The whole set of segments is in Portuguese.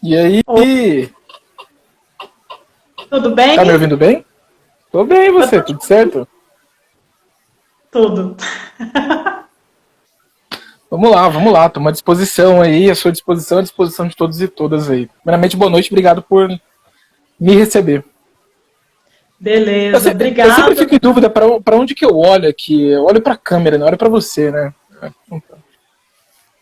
E aí? Tudo bem? Tá me ouvindo bem? Tô bem, e você? Tudo certo? Tudo. Vamos lá. Tô à disposição aí, à sua disposição, à disposição de todos e todas aí. Primeiramente, boa noite, obrigado por me receber. Beleza, Eu sempre obrigada. fico em dúvida pra onde que eu olho aqui. Eu olho pra câmera, não olho pra você, né?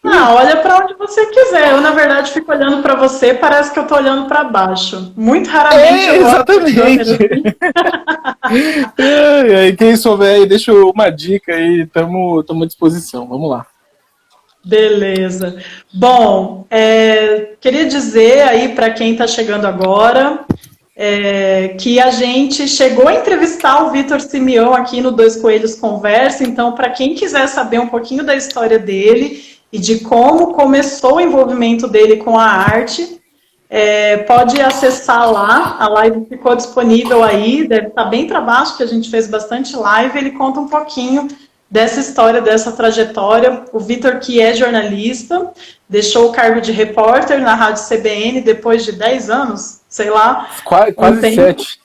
Olha para onde você quiser. Eu, na verdade, fico olhando para você, parece que eu tô olhando para baixo. Muito raramente É, eu olho para a câmera exatamente. assim. Quem souber aí, deixa uma dica aí, tamo à disposição. Vamos lá. Beleza. Bom, queria dizer aí para quem está chegando agora que a gente chegou a entrevistar o Vitor Simeão aqui no Dois Coelhos Conversa. Então, para quem quiser saber um pouquinho da história dele e de como começou o envolvimento dele com a arte, pode acessar lá. A live ficou disponível aí, deve estar bem para baixo, que a gente fez bastante live. Ele conta um pouquinho dessa história, dessa trajetória. O Vitor, que é jornalista, deixou o cargo de repórter na Rádio CBN depois de 10 anos, sei lá, um Quase tempo. 7.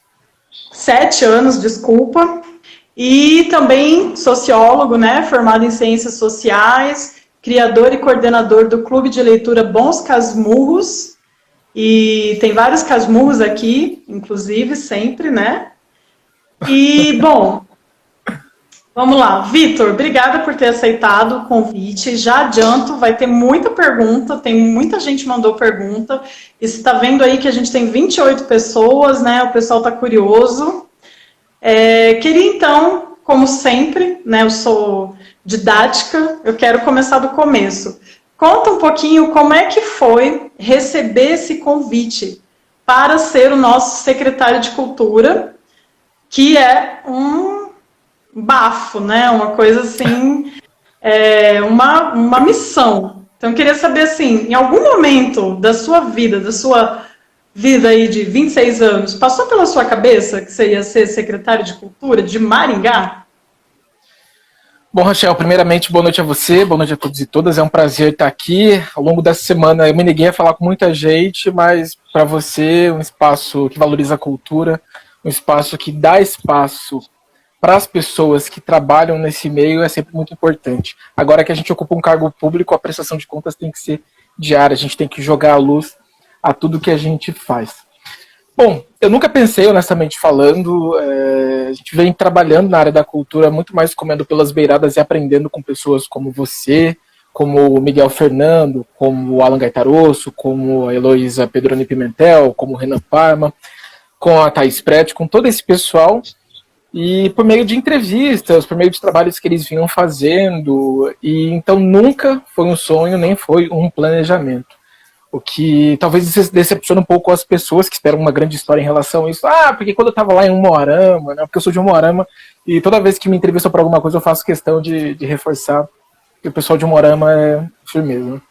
7 anos, desculpa. E também sociólogo, né, formado em ciências sociais, criador e coordenador do Clube de Leitura Bons Casmurros. E tem vários casmurros aqui, inclusive, sempre, né? E, bom, vamos lá. Vitor, obrigada por ter aceitado o convite. Já adianto, vai ter muita pergunta, tem muita gente que mandou pergunta. E você está vendo aí que a gente tem 28 pessoas, né? O pessoal está curioso. Queria, então, como sempre, né? Eu sou didática, eu quero começar do começo. Conta um pouquinho como é que foi receber esse convite para ser o nosso secretário de Cultura, que é um bafo, né? Uma coisa assim, uma missão. Então, eu queria saber, assim, em algum momento da sua vida aí de 26 anos, passou pela sua cabeça que você ia ser secretário de Cultura de Maringá? Bom, Rachel, primeiramente, boa noite a você, boa noite a todos e todas. É um prazer estar aqui. Ao longo dessa semana eu me neguei a falar com muita gente, mas para você, um espaço que valoriza a cultura, um espaço que dá espaço para as pessoas que trabalham nesse meio é sempre muito importante. Agora que a gente ocupa um cargo público, a prestação de contas tem que ser diária, a gente tem que jogar a luz a tudo que a gente faz. Bom, eu nunca pensei, honestamente falando, a gente vem trabalhando na área da cultura muito mais comendo pelas beiradas e aprendendo com pessoas como você, como o Miguel Fernando, como o Alan Gaitarosso, como a Heloísa Pedroni Pimentel, como o Renan Parma, com a Thaís Prete, com todo esse pessoal, e por meio de entrevistas, por meio de trabalhos que eles vinham fazendo, e então nunca foi um sonho, nem foi um planejamento. O que talvez decepcione um pouco as pessoas que esperam uma grande história em relação a isso. Porque quando eu estava lá em Umuarama, né, porque eu sou de Umuarama, e toda vez que me entrevistam para alguma coisa eu faço questão de reforçar que o pessoal de Umuarama é firmeza. Né?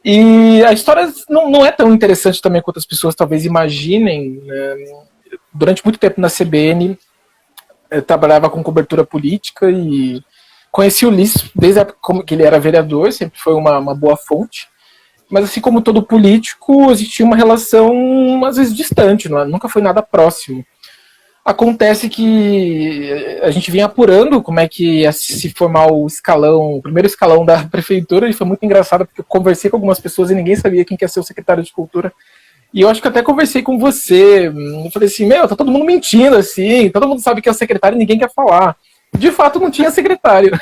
E a história não é tão interessante também quanto as pessoas talvez imaginem. Né? Durante muito tempo na CBN, eu trabalhava com cobertura política e conheci o Ulisses desde a época que ele era vereador, sempre foi uma boa fonte. Mas assim como todo político, existia uma relação às vezes distante, nunca foi nada próximo. Acontece que a gente vinha apurando como é que ia se formar o primeiro escalão da prefeitura, e foi muito engraçado porque eu conversei com algumas pessoas e ninguém sabia quem quer ser o secretário de cultura. E eu acho que até conversei com você. Eu falei assim, tá todo mundo mentindo, assim, todo mundo sabe que é o secretário e ninguém quer falar. De fato, não tinha secretário.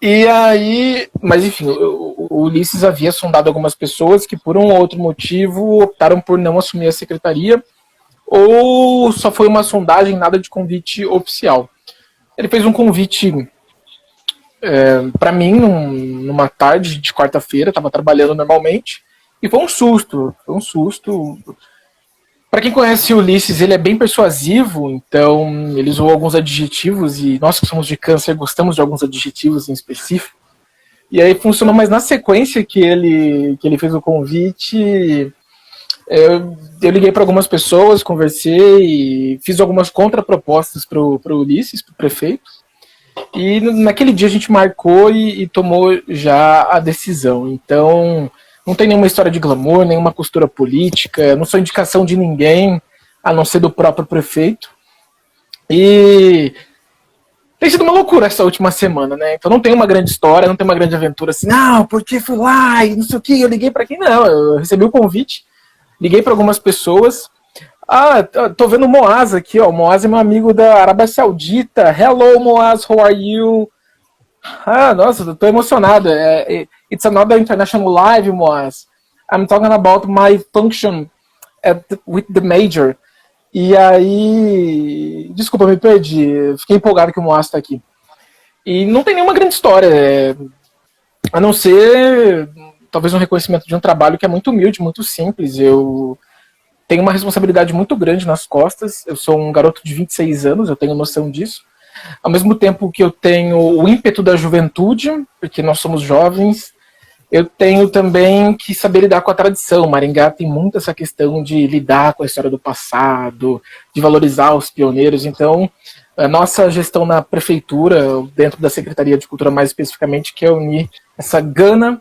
E aí, mas enfim, o Ulisses havia sondado algumas pessoas que por um ou outro motivo optaram por não assumir a secretaria, ou só foi uma sondagem, nada de convite oficial. Ele fez um convite para mim numa tarde de quarta-feira, estava trabalhando normalmente, e foi um susto. Para quem conhece o Ulisses, ele é bem persuasivo, então ele usou alguns adjetivos, e nós que somos de câncer gostamos de alguns adjetivos em específico. E aí funcionou, mas na sequência que ele fez o convite, eu liguei para algumas pessoas, conversei, fiz algumas contrapropostas para o Ulisses, para o prefeito, e naquele dia a gente marcou e tomou já a decisão. Então, Não tem nenhuma história de glamour, nenhuma costura política, não sou indicação de ninguém, a não ser do próprio prefeito. E tem sido uma loucura essa última semana, né? Então não tem uma grande história, não tem uma grande aventura assim, não, porque fui lá e não sei o que, eu liguei para quem? Não, eu recebi o convite, liguei para algumas pessoas. Ah, tô vendo o Moaz aqui, ó. O Moaz é meu amigo da Arábia Saudita. Hello, Moaz, how are you? Ah, nossa, tô emocionado. It's another international live, Moaz. I'm talking about my function with the major. E aí... Desculpa, me perdi. Fiquei empolgado que o Moaz tá aqui. E não tem nenhuma grande história, a não ser talvez um reconhecimento de um trabalho que é muito humilde, muito simples. Eu tenho uma responsabilidade muito grande nas costas. Eu sou um garoto de 26 anos, eu tenho noção disso. Ao mesmo tempo que eu tenho o ímpeto da juventude, porque nós somos jovens, eu tenho também que saber lidar com a tradição. Maringá tem muito essa questão de lidar com a história do passado, de valorizar os pioneiros. Então, a nossa gestão na prefeitura, dentro da Secretaria de Cultura mais especificamente, quer unir essa gana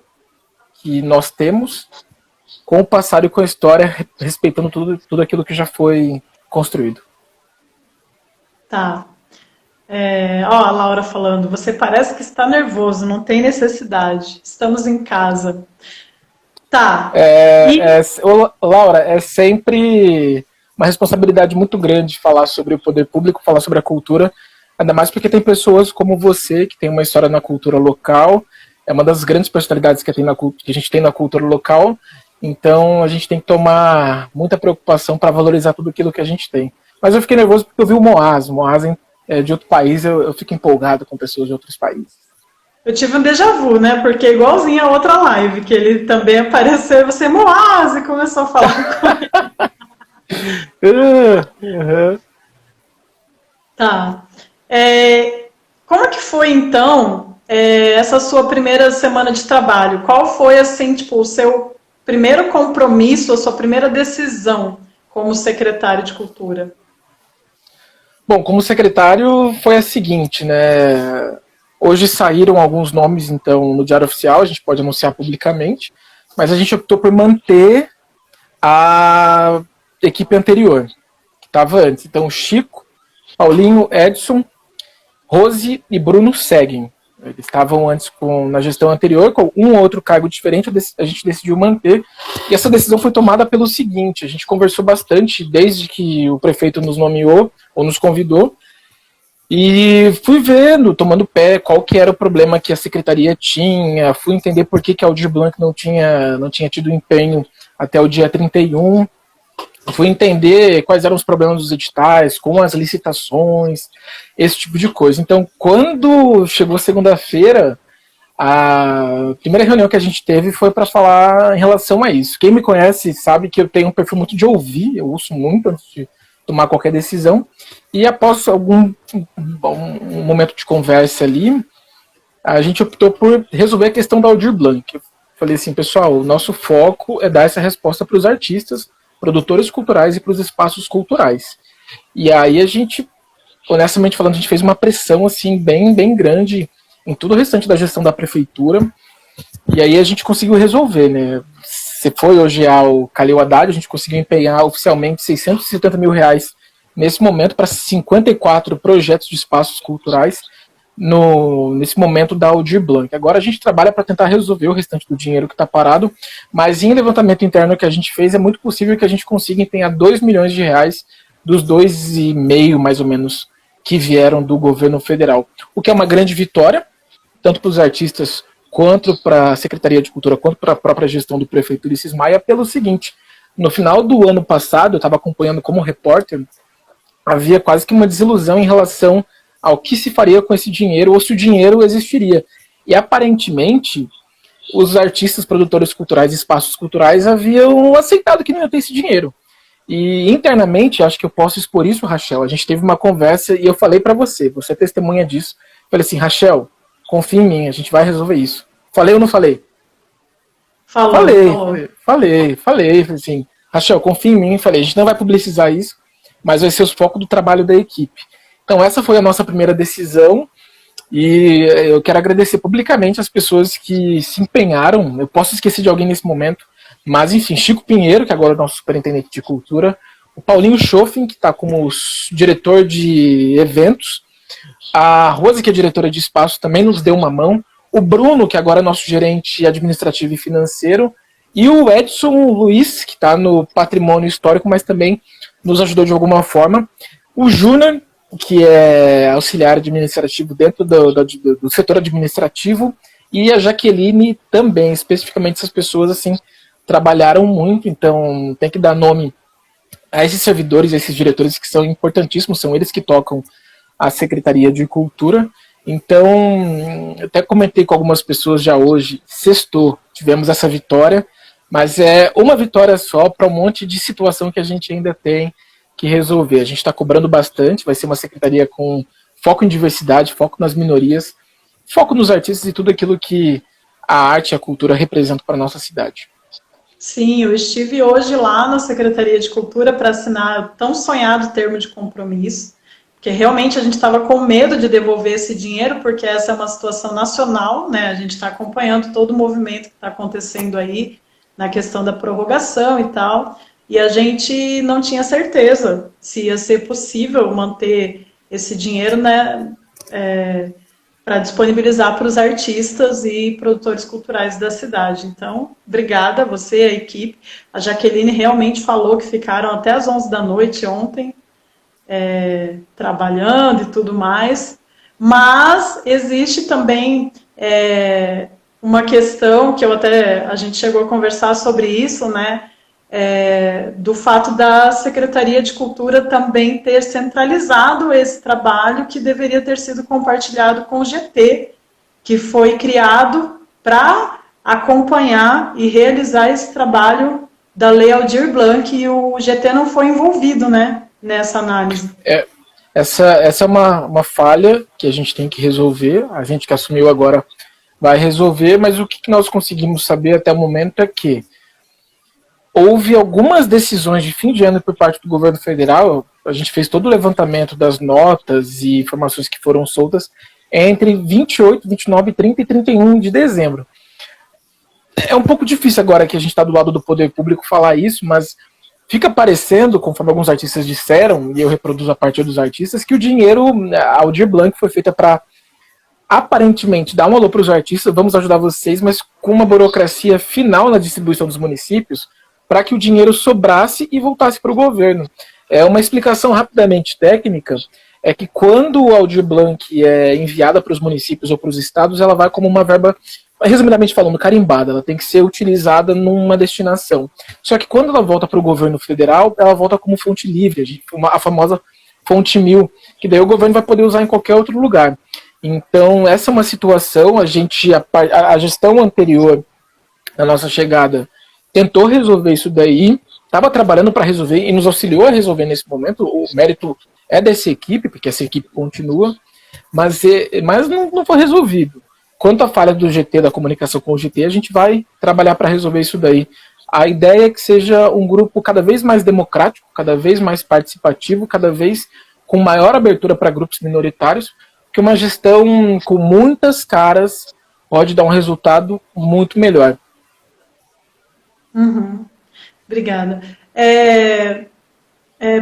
que nós temos com o passado e com a história, respeitando tudo aquilo que já foi construído. Tá. Ó, a Laura falando, você parece que está nervoso, não tem necessidade. Estamos em casa. Tá. Laura, é sempre uma responsabilidade muito grande falar sobre o poder público, falar sobre a cultura, ainda mais porque tem pessoas como você, que tem uma história na cultura local, é uma das grandes personalidades que a gente tem na cultura local, então a gente tem que tomar muita preocupação para valorizar tudo aquilo que a gente tem. Mas eu fiquei nervoso porque eu vi o Moaz de outro país, eu fico empolgado com pessoas de outros países. Eu tive um déjà vu, né? Porque é igualzinho a outra live, que ele também apareceu, você Moaz, e começou a falar com ele. Tá. Como que foi, então, essa sua primeira semana de trabalho? Qual foi, assim, tipo, o seu primeiro compromisso, a sua primeira decisão como secretário de Cultura? Bom, como secretário foi a seguinte, né? Hoje saíram alguns nomes, então, no Diário Oficial, a gente pode anunciar publicamente, mas a gente optou por manter a equipe anterior, que estava antes. Então, Chico, Paulinho, Edson, Rose e Bruno seguem. Eles estavam antes na gestão anterior, com um ou outro cargo diferente, a gente decidiu manter. E essa decisão foi tomada pelo seguinte, a gente conversou bastante desde que o prefeito nos nomeou, ou nos convidou, e fui vendo, tomando pé, qual que era o problema que a secretaria tinha, fui entender por que a Aldir Blanc não tinha tido empenho até o dia 31, fui entender quais eram os problemas dos editais, com as licitações, esse tipo de coisa. Então, quando chegou segunda-feira, a primeira reunião que a gente teve foi para falar em relação a isso. Quem me conhece sabe que eu tenho um perfil muito de ouvir, eu ouço muito antes de tomar qualquer decisão, e após um momento de conversa ali, a gente optou por resolver a questão da Aldir Blanc. Eu falei assim, pessoal, o nosso foco é dar essa resposta para os artistas, produtores culturais e para os espaços culturais. E aí a gente, honestamente falando, a gente fez uma pressão assim bem, bem grande em todo o restante da gestão da prefeitura, e aí a gente conseguiu resolver, né? Você foi hoje ao Calil Haddad, a gente conseguiu empenhar oficialmente R$670 mil nesse momento para 54 projetos de espaços culturais nesse momento da Aldir Blanc. Agora a gente trabalha para tentar resolver o restante do dinheiro que está parado, mas em levantamento interno que a gente fez, é muito possível que a gente consiga empenhar R$2 milhões dos 2,5 mais ou menos que vieram do governo federal, o que é uma grande vitória, tanto para os artistas quanto para a Secretaria de Cultura, quanto para a própria gestão do prefeito Ulisses Maia, pelo seguinte, no final do ano passado, eu estava acompanhando como repórter, havia quase que uma desilusão em relação ao que se faria com esse dinheiro, ou se o dinheiro existiria. E aparentemente, os artistas, produtores culturais e espaços culturais haviam aceitado que não ia ter esse dinheiro. E internamente, acho que eu posso expor isso, Rachel, a gente teve uma conversa e eu falei para você é testemunha disso, falei assim, Rachel, confia em mim, a gente vai resolver isso. Falei ou não falei? Falei assim, Rachel, confia em mim, falei, a gente não vai publicizar isso, mas vai ser o foco do trabalho da equipe. Então essa foi a nossa primeira decisão, E eu quero agradecer publicamente as pessoas que se empenharam. Eu posso esquecer de alguém nesse momento, mas enfim, Chico Pinheiro, que agora é o nosso superintendente de cultura, o Paulinho Schoffen, que está como diretor de eventos, a Rose, que é diretora de espaço, também nos deu uma mão, o Bruno, que agora é nosso gerente administrativo e financeiro, e o Edson Luiz, que está no patrimônio histórico, mas também nos ajudou de alguma forma. O Júnior, que é auxiliar administrativo dentro do setor administrativo, e a Jaqueline também, especificamente essas pessoas assim trabalharam muito, então tem que dar nome a esses servidores, a esses diretores que são importantíssimos, são eles que tocam a Secretaria de Cultura. Então, eu até comentei com algumas pessoas já hoje, sextou, tivemos essa vitória, mas é uma vitória só para um monte de situação que a gente ainda tem que resolver. A gente está cobrando bastante, vai ser uma secretaria com foco em diversidade, foco nas minorias, foco nos artistas e tudo aquilo que a arte e a cultura representam para a nossa cidade. Sim, eu estive hoje lá na Secretaria de Cultura para assinar o tão sonhado termo de compromisso, porque realmente a gente estava com medo de devolver esse dinheiro, porque essa é uma situação nacional, né? A gente está acompanhando todo o movimento que está acontecendo aí na questão da prorrogação e tal, e a gente não tinha certeza se ia ser possível manter esse dinheiro, né, para disponibilizar para os artistas e produtores culturais da cidade. Então, obrigada a você, a equipe. A Jaqueline realmente falou que ficaram até as 11 da noite ontem, trabalhando e tudo mais, mas existe também uma questão que a gente chegou a conversar sobre isso, né, do fato da Secretaria de Cultura também ter centralizado esse trabalho que deveria ter sido compartilhado com o GT, que foi criado para acompanhar e realizar esse trabalho da Lei Aldir Blanc, e o GT não foi envolvido, né, nessa análise. Essa é uma falha que a gente tem que resolver, a gente que assumiu agora vai resolver, mas o que nós conseguimos saber até o momento é que houve algumas decisões de fim de ano por parte do governo federal, a gente fez todo o levantamento das notas e informações que foram soltas entre 28, 29, 30 e 31 de dezembro. É um pouco difícil agora que a gente está do lado do poder público falar isso, mas fica parecendo, conforme alguns artistas disseram, e eu reproduzo a partir dos artistas, que o dinheiro, a Aldir Blanc, foi feita para aparentemente dar um alô para os artistas, vamos ajudar vocês, mas com uma burocracia final na distribuição dos municípios, para que o dinheiro sobrasse e voltasse para o governo. É uma explicação rapidamente técnica, é que quando o Aldir Blanc é enviada para os municípios ou para os estados, ela vai como uma verba, resumidamente falando, carimbada, ela tem que ser utilizada numa destinação. Só que quando ela volta para o governo federal, ela volta como fonte livre, a famosa fonte 1000, que daí o governo vai poder usar em qualquer outro lugar. Então, essa é uma situação, a gestão anterior da nossa chegada tentou resolver isso daí, estava trabalhando para resolver e nos auxiliou a resolver nesse momento. O mérito é dessa equipe, porque essa equipe continua, mas não foi resolvido. Quanto à falha do GT, da comunicação com o GT, a gente vai trabalhar para resolver isso daí. A ideia é que seja um grupo cada vez mais democrático, cada vez mais participativo, cada vez com maior abertura para grupos minoritários, que uma gestão com muitas caras pode dar um resultado muito melhor. Uhum. Obrigada.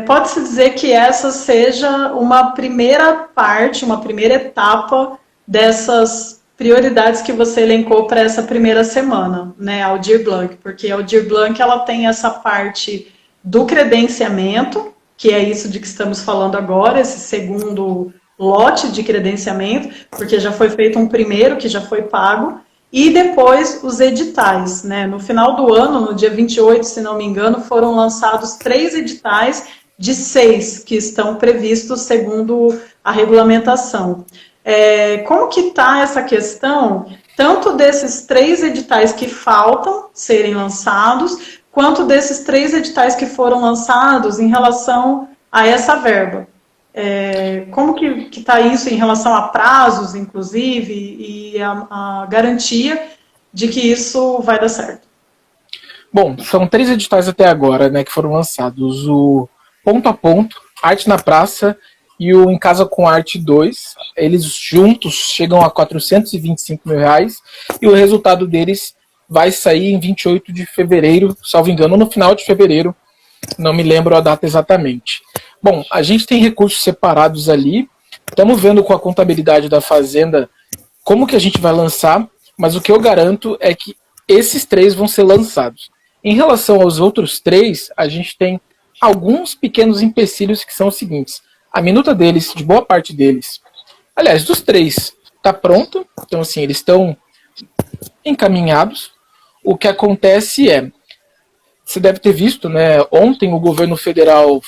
Pode-se dizer que essa seja uma primeira parte, uma primeira etapa dessas prioridades que você elencou para essa primeira semana, né, Aldir Blanc, porque a Aldir Blanc ela tem essa parte do credenciamento, que é isso de que estamos falando agora, esse segundo lote de credenciamento, porque já foi feito um primeiro que já foi pago, e depois os editais, né? No final do ano, no dia 28, se não me engano, foram lançados 3 editais de 6 que estão previstos segundo a regulamentação. Como que está essa questão, tanto desses 3 editais que faltam serem lançados, quanto desses 3 editais que foram lançados em relação a essa verba? Como que está isso em relação a prazos, inclusive, e a garantia de que isso vai dar certo? Bom, são 3 editais até agora, né, que foram lançados. O Ponto a Ponto, Arte na Praça e o Em Casa com Arte 2. Eles juntos chegam a R$ 425.000 e o resultado deles vai sair em 28 de fevereiro, salvo engano, no final de fevereiro, não me lembro a data exatamente. Bom, a gente tem recursos separados ali, estamos vendo com a contabilidade da Fazenda como que a gente vai lançar, mas o que eu garanto é que esses 3 vão ser lançados. Em relação aos outros 3, a gente tem alguns pequenos empecilhos que são os seguintes. A minuta deles, de boa parte deles, aliás, dos 3, está pronta, então assim, eles estão encaminhados. O que acontece é, você deve ter visto, né, ontem o governo federal,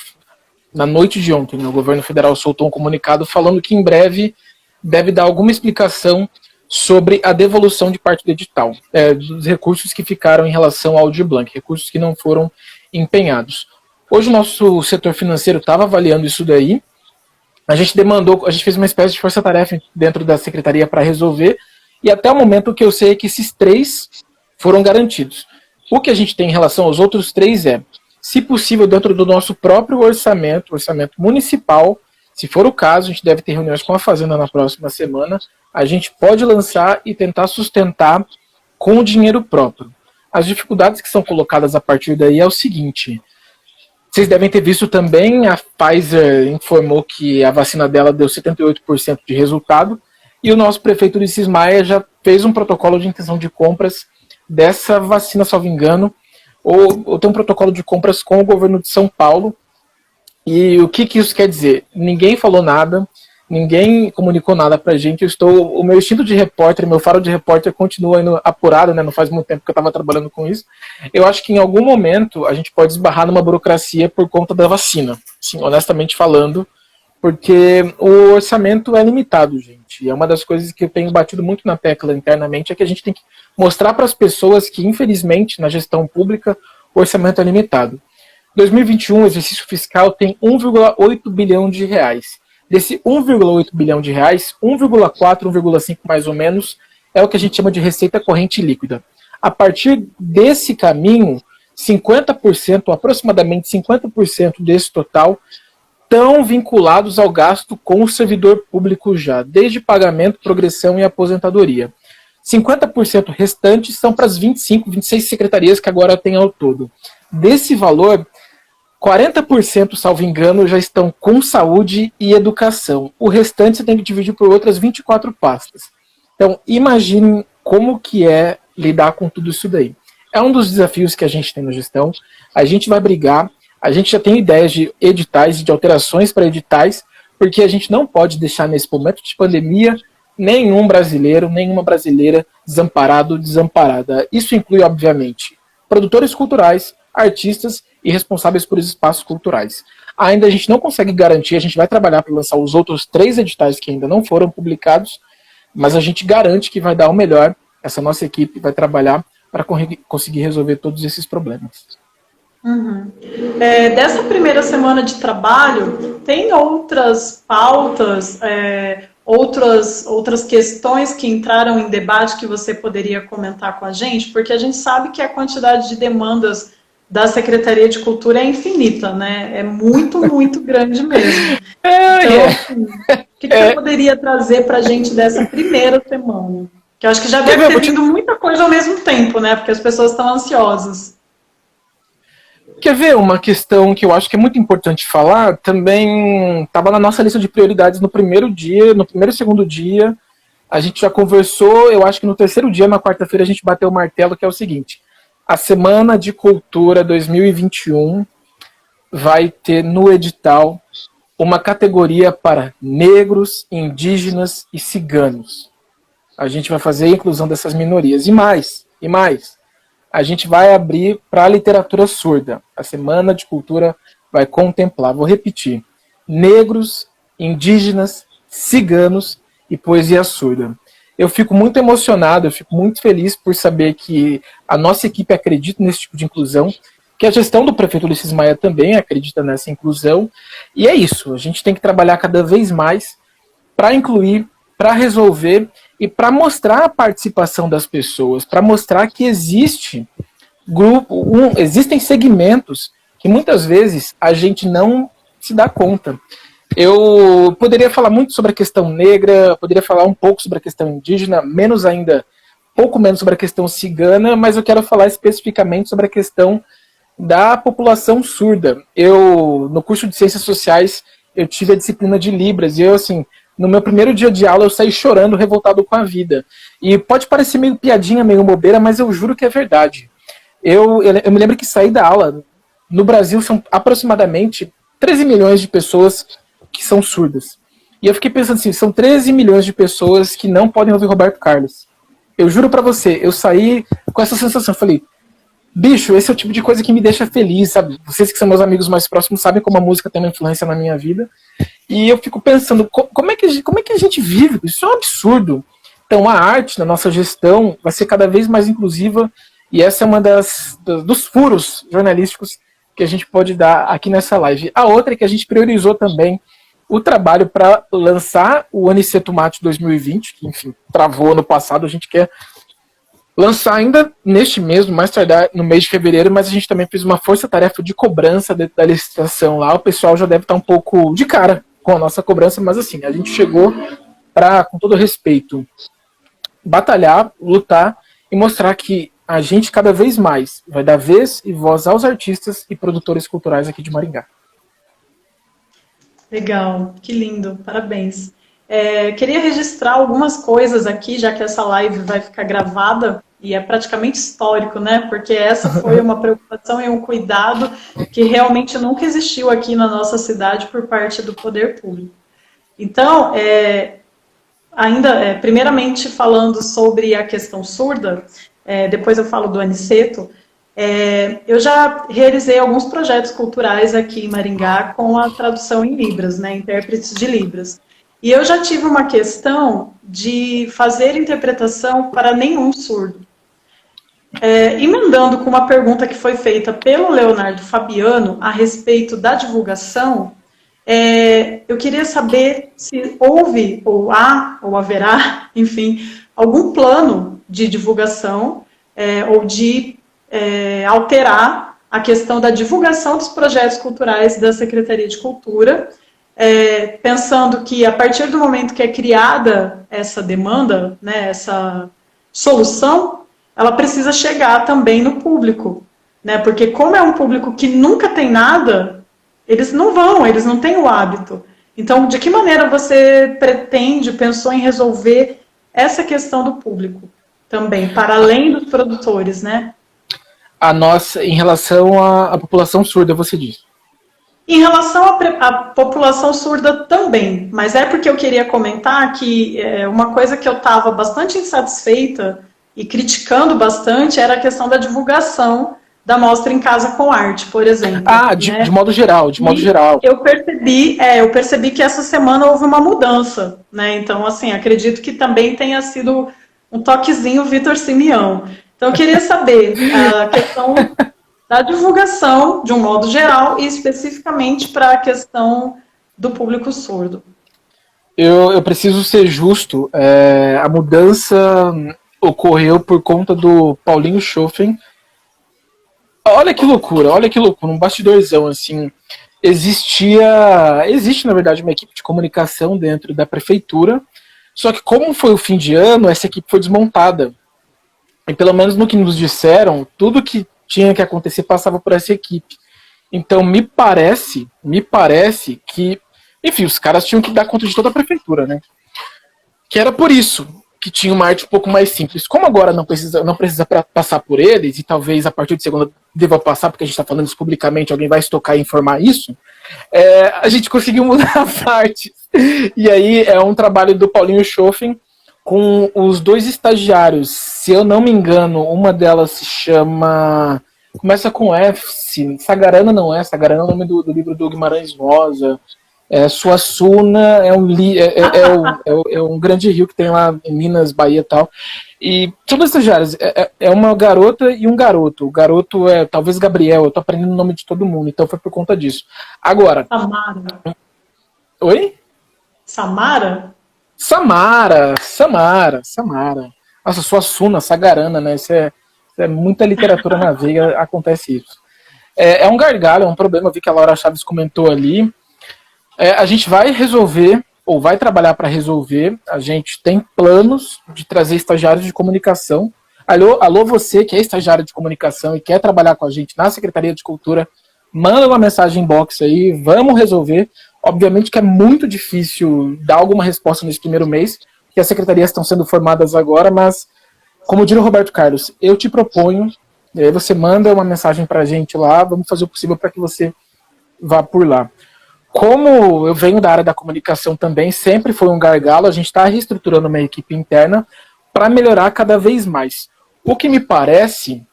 na noite de ontem, né, o governo federal soltou um comunicado falando que em breve deve dar alguma explicação sobre a devolução de parte do edital, dos recursos que ficaram em relação ao Aldir Blanc, recursos que não foram empenhados. Hoje o nosso setor financeiro estava avaliando isso daí, a gente fez uma espécie de força-tarefa dentro da secretaria para resolver, e até o momento o que eu sei é que esses 3 foram garantidos. O que a gente tem em relação aos outros 3 é, se possível, dentro do nosso próprio orçamento municipal, se for o caso, a gente deve ter reuniões com a Fazenda na próxima semana, a gente pode lançar e tentar sustentar com o dinheiro próprio. As dificuldades que são colocadas a partir daí é o seguinte, vocês devem ter visto também, a Pfizer informou que a vacina dela deu 78% de resultado, e o nosso prefeito Ulisses Maia já fez um protocolo de intenção de compras dessa vacina, salvo engano, ou tem um protocolo de compras com o governo de São Paulo. E o que isso quer dizer? Ninguém falou nada, ninguém comunicou nada pra gente. O meu instinto de repórter, meu faro de repórter continua indo apurado, né? Não faz muito tempo que eu estava trabalhando com isso. Eu acho que em algum momento a gente pode esbarrar numa burocracia por conta da vacina, sim, honestamente falando, porque o orçamento é limitado, gente. E é uma das coisas que eu tenho batido muito na tecla internamente, é que a gente tem que mostrar para as pessoas que, infelizmente, na gestão pública, o orçamento é limitado. 2021, o exercício fiscal tem 1,8 bilhão de reais. Desse 1,8 bilhão de reais, 1,4, 1,5 mais ou menos, é o que a gente chama de receita corrente líquida. A partir desse caminho, 50%, aproximadamente 50% desse total, estão vinculados ao gasto com o servidor público já, desde pagamento, progressão e aposentadoria. 50% restantes são para as 25, 26 secretarias que agora tem ao todo. Desse valor, 40%, salvo engano, já estão com saúde e educação. O restante você tem que dividir por outras 24 pastas. Então, imagine como que é lidar com tudo isso daí. É um dos desafios que a gente tem na gestão. A gente vai brigar. A gente já tem ideias de editais e de alterações para editais, porque a gente não pode deixar nesse momento de pandemia nenhum brasileiro, nenhuma brasileira desamparado ou desamparada. Isso inclui, obviamente, produtores culturais, artistas e responsáveis por espaços culturais. Ainda a gente não consegue garantir, a gente vai trabalhar para lançar os outros 3 editais que ainda não foram publicados, mas a gente garante que vai dar o melhor, essa nossa equipe vai trabalhar para conseguir resolver todos esses problemas. Uhum. Dessa primeira semana de trabalho, tem outras pautas, outras questões que entraram em debate que você poderia comentar com a gente? Porque a gente sabe que a quantidade de demandas da Secretaria de Cultura é infinita, né? É muito, muito grande mesmo. Então, assim, o que você poderia trazer para a gente dessa primeira semana? Que eu acho que já deve ter vindo muita coisa ao mesmo tempo, né? Porque as pessoas estão ansiosas. Quer ver uma questão que eu acho que é muito importante falar? Também estava na nossa lista de prioridades no primeiro dia, no primeiro e segundo dia. A gente já conversou, eu acho que no terceiro dia, na quarta-feira, a gente bateu o martelo, que é o seguinte: a Semana de Cultura 2021 vai ter no edital uma categoria para negros, indígenas e ciganos. A gente vai fazer a inclusão dessas minorias. E mais, a gente vai abrir para a literatura surda. A Semana de Cultura vai contemplar, vou repetir, negros, indígenas, ciganos e poesia surda. Eu fico muito emocionado, eu fico muito feliz por saber que a nossa equipe acredita nesse tipo de inclusão, que a gestão do prefeito Ulisses Maia também acredita nessa inclusão. E é isso, a gente tem que trabalhar cada vez mais para incluir, para resolver e para mostrar a participação das pessoas, para mostrar que existe existem segmentos que muitas vezes a gente não se dá conta. Eu poderia falar muito sobre a questão negra, poderia falar um pouco sobre a questão indígena, menos ainda, pouco menos sobre a questão cigana, mas eu quero falar especificamente sobre a questão da população surda. Eu, no curso de Ciências Sociais, eu tive a disciplina de Libras, e eu, assim, no meu primeiro dia de aula, eu saí chorando, revoltado com a vida. E pode parecer meio piadinha, meio bobeira, mas eu juro que é verdade. Eu me lembro que saí da aula, no Brasil são aproximadamente 13 milhões de pessoas que são surdas. E eu fiquei pensando assim, são 13 milhões de pessoas que não podem ouvir Roberto Carlos. Eu juro pra você, eu saí com essa sensação, falei, bicho, esse é o tipo de coisa que me deixa feliz, sabe? Vocês que são meus amigos mais próximos sabem como a música tem uma influência na minha vida. E eu fico pensando, como é que a gente vive? Isso é um absurdo. Então a arte na nossa gestão vai ser cada vez mais inclusiva, e essa é uma dos furos jornalísticos que a gente pode dar aqui nessa live. A outra é que a gente priorizou também o trabalho para lançar o Aniceto Mate 2020, que, enfim, travou ano passado, a gente quer lançar ainda neste mês, mais tardar no mês de fevereiro, mas a gente também fez uma força-tarefa de cobrança da licitação lá, o pessoal já deve estar um pouco de cara com a nossa cobrança, mas assim, a gente chegou para, com todo respeito, batalhar, lutar e mostrar que a gente cada vez mais vai dar vez e voz aos artistas e produtores culturais aqui de Maringá. Legal, que lindo, parabéns. Queria registrar algumas coisas aqui, já que essa live vai ficar gravada, e é praticamente histórico, né? Porque essa foi uma preocupação e um cuidado que realmente nunca existiu aqui na nossa cidade por parte do poder público. Então, primeiramente falando sobre a questão surda, depois eu falo do Aniceto. Eu já realizei alguns projetos culturais aqui em Maringá com a tradução em Libras, né, intérpretes de Libras. E eu já tive uma questão de fazer interpretação para nenhum surdo. Emendando com uma pergunta que foi feita pelo Leonardo Fabiano a respeito da divulgação, eu queria saber se houve, ou há, ou haverá, enfim, algum plano de divulgação ou de alterar a questão da divulgação dos projetos culturais da Secretaria de Cultura, pensando que a partir do momento que é criada essa demanda, né, essa solução, ela precisa chegar também no público, né, porque como é um público que nunca tem nada, eles não têm o hábito. Então, de que maneira você pensou em resolver essa questão do público também, para além dos produtores, né? Em relação à população surda, você diz? Em relação à população surda também, mas é porque eu queria comentar que uma coisa que eu estava bastante insatisfeita e criticando bastante era a questão da divulgação da Mostra em Casa com Arte, por exemplo. De modo geral, de modo geral. Eu percebi que essa semana houve uma mudança, né? Então, assim, acredito que também tenha sido um toquezinho Vitor Simeão. Então, eu queria saber a questão da divulgação, de um modo geral, e especificamente para a questão do público surdo. Eu preciso ser justo. A mudança ocorreu por conta do Paulinho Schoffen. Olha que loucura, um bastidorzão, assim. Existe, na verdade, uma equipe de comunicação dentro da prefeitura, só que como foi o fim de ano, essa equipe foi desmontada. E pelo menos no que nos disseram, tudo que tinha que acontecer passava por essa equipe. Então me parece que, enfim, os caras tinham que dar conta de toda a prefeitura, né? Que era por isso que tinha uma arte um pouco mais simples. Como agora não precisa passar por eles, e talvez a partir de segunda deva passar, porque a gente está falando isso publicamente, alguém vai se tocar e informar isso, a gente conseguiu mudar as artes. E aí é um trabalho do Paulinho Schoffen com os dois estagiários. Se eu não me engano, uma delas se chama... Começa com F, Sagarana não é, Sagarana é o nome do livro do Guimarães Rosa. Suassuna é um grande rio que tem lá em Minas, Bahia e tal. E são dois estagiários, é uma garota e um garoto. O garoto é talvez Gabriel, eu tô aprendendo o nome de todo mundo, então foi por conta disso. Agora... Samara. Oi? Samara? Samara. Nossa, Suassuna, Sagarana, né? Isso é muita literatura na veia, acontece isso. É um gargalo, é um problema, eu vi que a Laura Chaves comentou ali. A gente vai resolver, ou vai trabalhar para resolver, a gente tem planos de trazer estagiários de comunicação. Alô, você que é estagiário de comunicação e quer trabalhar com a gente na Secretaria de Cultura, manda uma mensagem inbox aí, vamos resolver. Obviamente que é muito difícil dar alguma resposta nesse primeiro mês, porque as secretarias estão sendo formadas agora, mas, como diria o Roberto Carlos, eu te proponho, e aí você manda uma mensagem para a gente lá, vamos fazer o possível para que você vá por lá. Como eu venho da área da comunicação também, sempre foi um gargalo, a gente está reestruturando uma equipe interna para melhorar cada vez mais. O que me parece,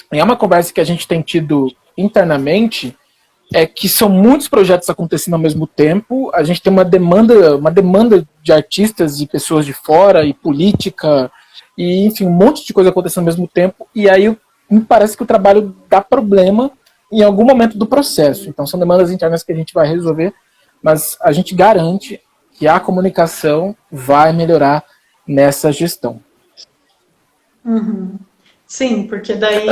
é uma conversa que a gente tem tido internamente, é que são muitos projetos acontecendo ao mesmo tempo, a gente tem uma demanda de artistas e pessoas de fora, e política, e enfim, um monte de coisa acontecendo ao mesmo tempo, e aí me parece que o trabalho dá problema em algum momento do processo. Então são demandas internas que a gente vai resolver, mas a gente garante que a comunicação vai melhorar nessa gestão. Uhum. Sim, porque daí...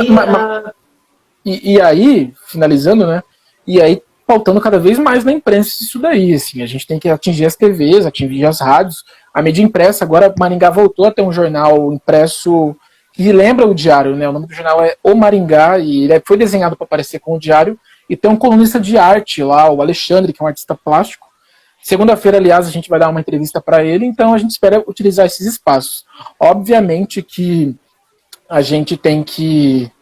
E aí, finalizando, né? E aí, pautando cada vez mais na imprensa isso daí, assim, a gente tem que atingir as TVs, atingir as rádios, a mídia impressa. Agora Maringá voltou a ter um jornal impresso que lembra o Diário, né? O nome do jornal é O Maringá, e ele foi desenhado para parecer com o Diário, e tem um colunista de arte lá, o Alexandre, que é um artista plástico. Segunda-feira, aliás, a gente vai dar uma entrevista para ele, então a gente espera utilizar esses espaços. Obviamente que a gente tem que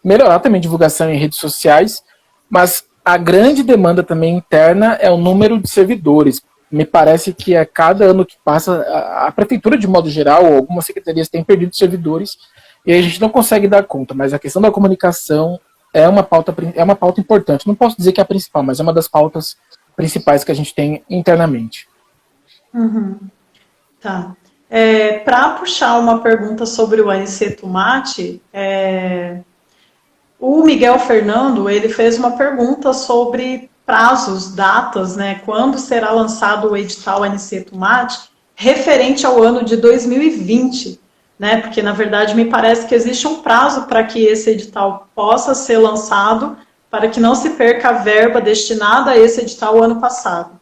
melhorar também a divulgação em redes sociais, mas a grande demanda também interna é o número de servidores. Me parece que a cada ano que passa, a prefeitura, de modo geral, ou algumas secretarias têm perdido servidores, e a gente não consegue dar conta, mas a questão da comunicação é uma pauta importante. Não posso dizer que é a principal, mas é uma das pautas principais que a gente tem internamente. Uhum. Tá. Para puxar uma pergunta sobre o Aniceto Mate, o Miguel Fernando, ele fez uma pergunta sobre prazos, datas, né? Quando será lançado o edital Aniceto Mate, referente ao ano de 2020, né? Porque, na verdade, me parece que existe um prazo para que esse edital possa ser lançado, para que não se perca a verba destinada a esse edital ano passado.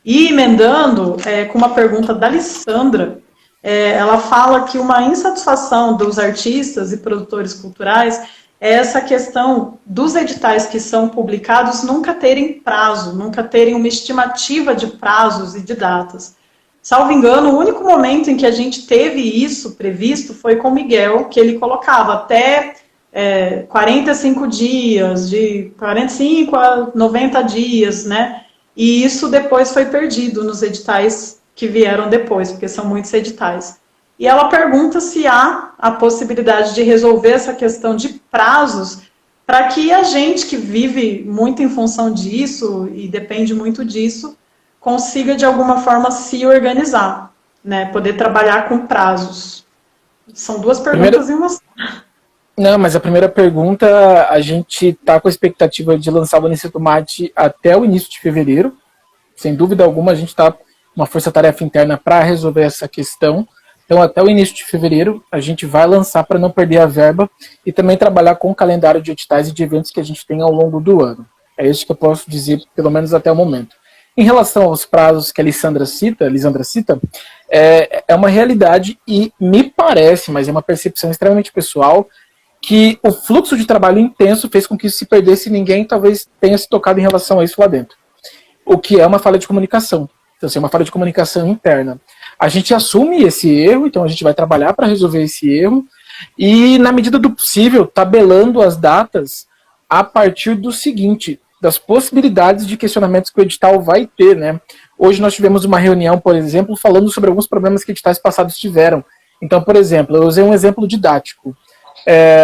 E emendando com uma pergunta da Alessandra, ela fala que uma insatisfação dos artistas e produtores culturais é essa questão dos editais que são publicados nunca terem prazo, nunca terem uma estimativa de prazos e de datas. Salvo engano, o único momento em que a gente teve isso previsto foi com o Miguel, que ele colocava até 45 dias, de 45 a 90 dias, né? E isso depois foi perdido nos editais que vieram depois, porque são muitos editais. E ela pergunta se há a possibilidade de resolver essa questão de prazos para que a gente que vive muito em função disso e depende muito disso, consiga de alguma forma se organizar, né? Poder trabalhar com prazos. São duas perguntas em uma. Não, mas a primeira pergunta, a gente está com a expectativa de lançar o Aniceto Mate até o início de fevereiro. Sem dúvida alguma, a gente está com uma força-tarefa interna para resolver essa questão. Então, até o início de fevereiro, a gente vai lançar para não perder a verba e também trabalhar com o calendário de editais e de eventos que a gente tem ao longo do ano. É isso que eu posso dizer, pelo menos até o momento. Em relação aos prazos que a Lisandra cita, é uma realidade e me parece, mas é uma percepção extremamente pessoal, que o fluxo de trabalho intenso fez com que isso se perdesse e ninguém talvez tenha se tocado em relação a isso lá dentro. O que é uma falha de comunicação. Então, assim, é uma falha de comunicação interna. A gente assume esse erro, então a gente vai trabalhar para resolver esse erro e, na medida do possível, tabelando as datas a partir do seguinte, das possibilidades de questionamentos que o edital vai ter, né? Hoje nós tivemos uma reunião, por exemplo, falando sobre alguns problemas que editais passados tiveram. Então, por exemplo, eu usei um exemplo didático.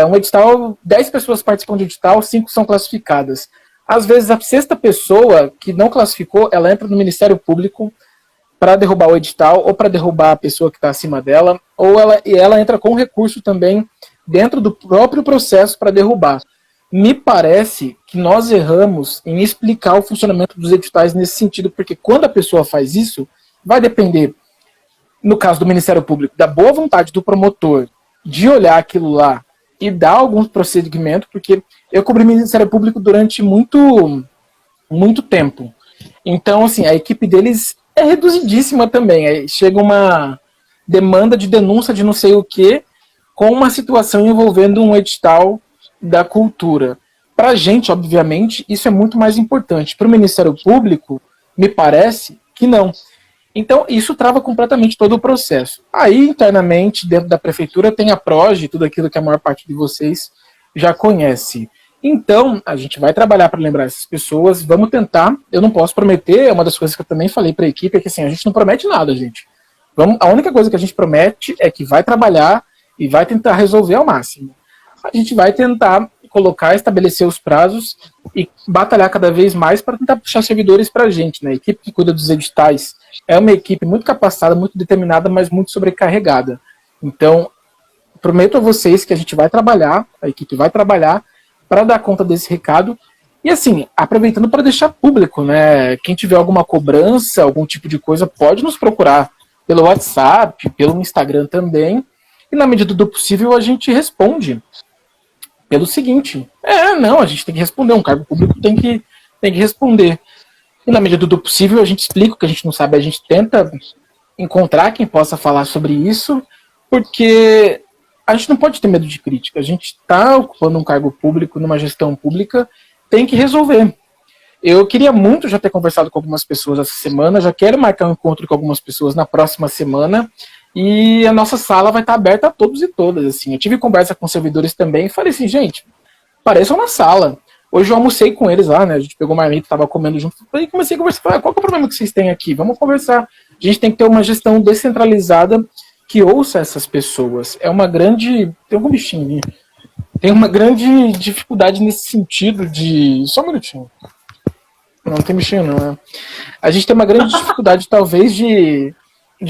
Um edital, 10 pessoas participam de edital, 5 são classificadas. Às vezes, a sexta pessoa que não classificou, ela entra no Ministério Público para derrubar o edital, ou para derrubar a pessoa que está acima dela, ou ela entra com recurso também dentro do próprio processo para derrubar. Me parece que nós erramos em explicar o funcionamento dos editais nesse sentido, porque quando a pessoa faz isso, vai depender, no caso do Ministério Público, da boa vontade do promotor de olhar aquilo lá e dar algum procedimento, porque eu cobri o Ministério Público durante muito tempo. Então, assim, a equipe deles é reduzidíssima também. Aí chega uma demanda de denúncia de não sei o quê, com uma situação envolvendo um edital da cultura. Para a gente, obviamente, isso é muito mais importante. Para o Ministério Público, me parece que não. Então, isso trava completamente todo o processo. Aí, internamente, dentro da prefeitura, tem a PROGE, tudo aquilo que a maior parte de vocês já conhece. Então, a gente vai trabalhar para lembrar essas pessoas, vamos tentar. Eu não posso prometer, é uma das coisas que eu também falei para a equipe, é que assim, a gente não promete nada, gente. A única coisa que a gente promete é que vai trabalhar e vai tentar resolver ao máximo. A gente vai tentar colocar, estabelecer os prazos e batalhar cada vez mais para tentar puxar servidores para a gente, né? A equipe que cuida dos editais é uma equipe muito capacitada, muito determinada, mas muito sobrecarregada. Então, prometo a vocês que a gente vai trabalhar, a equipe vai trabalhar para dar conta desse recado. E assim, aproveitando para deixar público, né? Quem tiver alguma cobrança, algum tipo de coisa, pode nos procurar pelo WhatsApp, pelo Instagram também. E na medida do possível a gente responde pelo seguinte: a gente tem que responder, um cargo público tem que responder. E na medida do possível a gente explica o que a gente não sabe, a gente tenta encontrar quem possa falar sobre isso, porque a gente não pode ter medo de crítica. A gente está ocupando um cargo público, numa gestão pública, tem que resolver. Eu queria muito já ter conversado com algumas pessoas essa semana, já quero marcar um encontro com algumas pessoas na próxima semana, e a nossa sala vai estar aberta a todos e todas. Assim. Eu tive conversa com servidores também e falei assim, gente, pareçam na sala. Hoje eu almocei com eles lá, né? A gente pegou marmita, estava comendo junto, e comecei a conversar, qual que é o problema que vocês têm aqui? Vamos conversar. A gente tem que ter uma gestão descentralizada que ouça essas pessoas. É uma grande... Tem algum bichinho ali? Tem uma grande dificuldade nesse sentido de... Só um minutinho. Não tem bichinho não, né? A gente tem uma grande dificuldade, talvez, de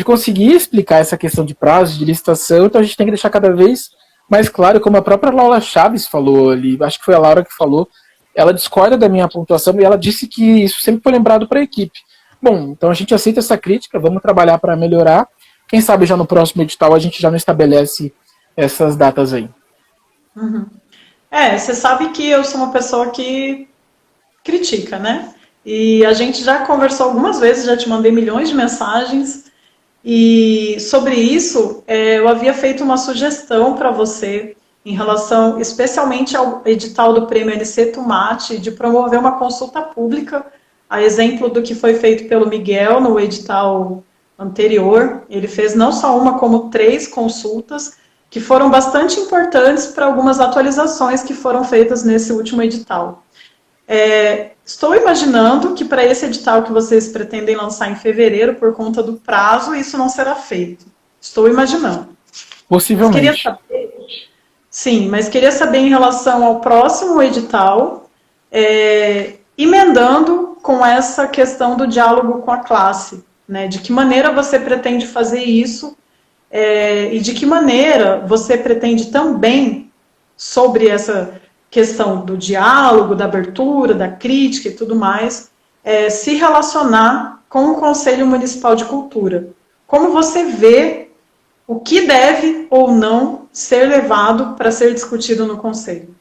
conseguir explicar essa questão de prazo, de licitação, então a gente tem que deixar cada vez mais claro, como a própria Laura Chaves falou ali, acho que foi a Laura que falou, ela discorda da minha pontuação e ela disse que isso sempre foi lembrado para a equipe. Bom, então a gente aceita essa crítica, vamos trabalhar para melhorar. Quem sabe já no próximo edital a gente já não estabelece essas datas aí. Uhum. Você sabe que eu sou uma pessoa que critica, né? E a gente já conversou algumas vezes, já te mandei milhões de mensagens, e sobre isso eu havia feito uma sugestão para você em relação especialmente ao edital do Prêmio LC Tomate, de promover uma consulta pública, a exemplo do que foi feito pelo Miguel no edital anterior. Ele fez não só uma, como 3 consultas, que foram bastante importantes para algumas atualizações que foram feitas nesse último edital. Estou imaginando que para esse edital que vocês pretendem lançar em fevereiro, por conta do prazo, isso não será feito. Estou imaginando. Possivelmente. Sim, mas queria saber em relação ao próximo edital, emendando com essa questão do diálogo com a classe, né? De que maneira você pretende fazer isso e de que maneira você pretende também, sobre essa questão do diálogo, da abertura, da crítica e tudo mais, se relacionar com o Conselho Municipal de Cultura. Como você vê o que deve ou não ser levado para ser discutido no Conselho?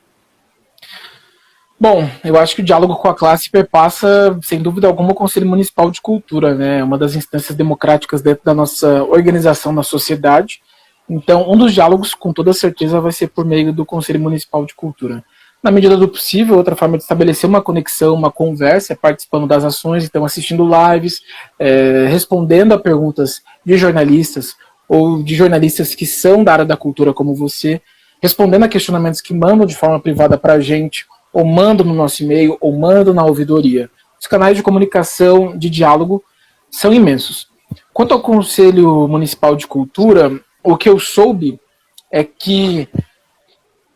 Bom, eu acho que o diálogo com a classe perpassa, sem dúvida alguma, o Conselho Municipal de Cultura, né? Uma das instâncias democráticas dentro da nossa organização na sociedade. Então, um dos diálogos, com toda certeza, vai ser por meio do Conselho Municipal de Cultura. Na medida do possível, outra forma de estabelecer uma conexão, uma conversa, é participando das ações, então assistindo lives, respondendo a perguntas de jornalistas, ou de jornalistas que são da área da cultura como você, respondendo a questionamentos que mandam de forma privada para a gente, ou mandam no nosso e-mail, ou mandam na ouvidoria. Os canais de comunicação, de diálogo, são imensos. Quanto ao Conselho Municipal de Cultura, o que eu soube é que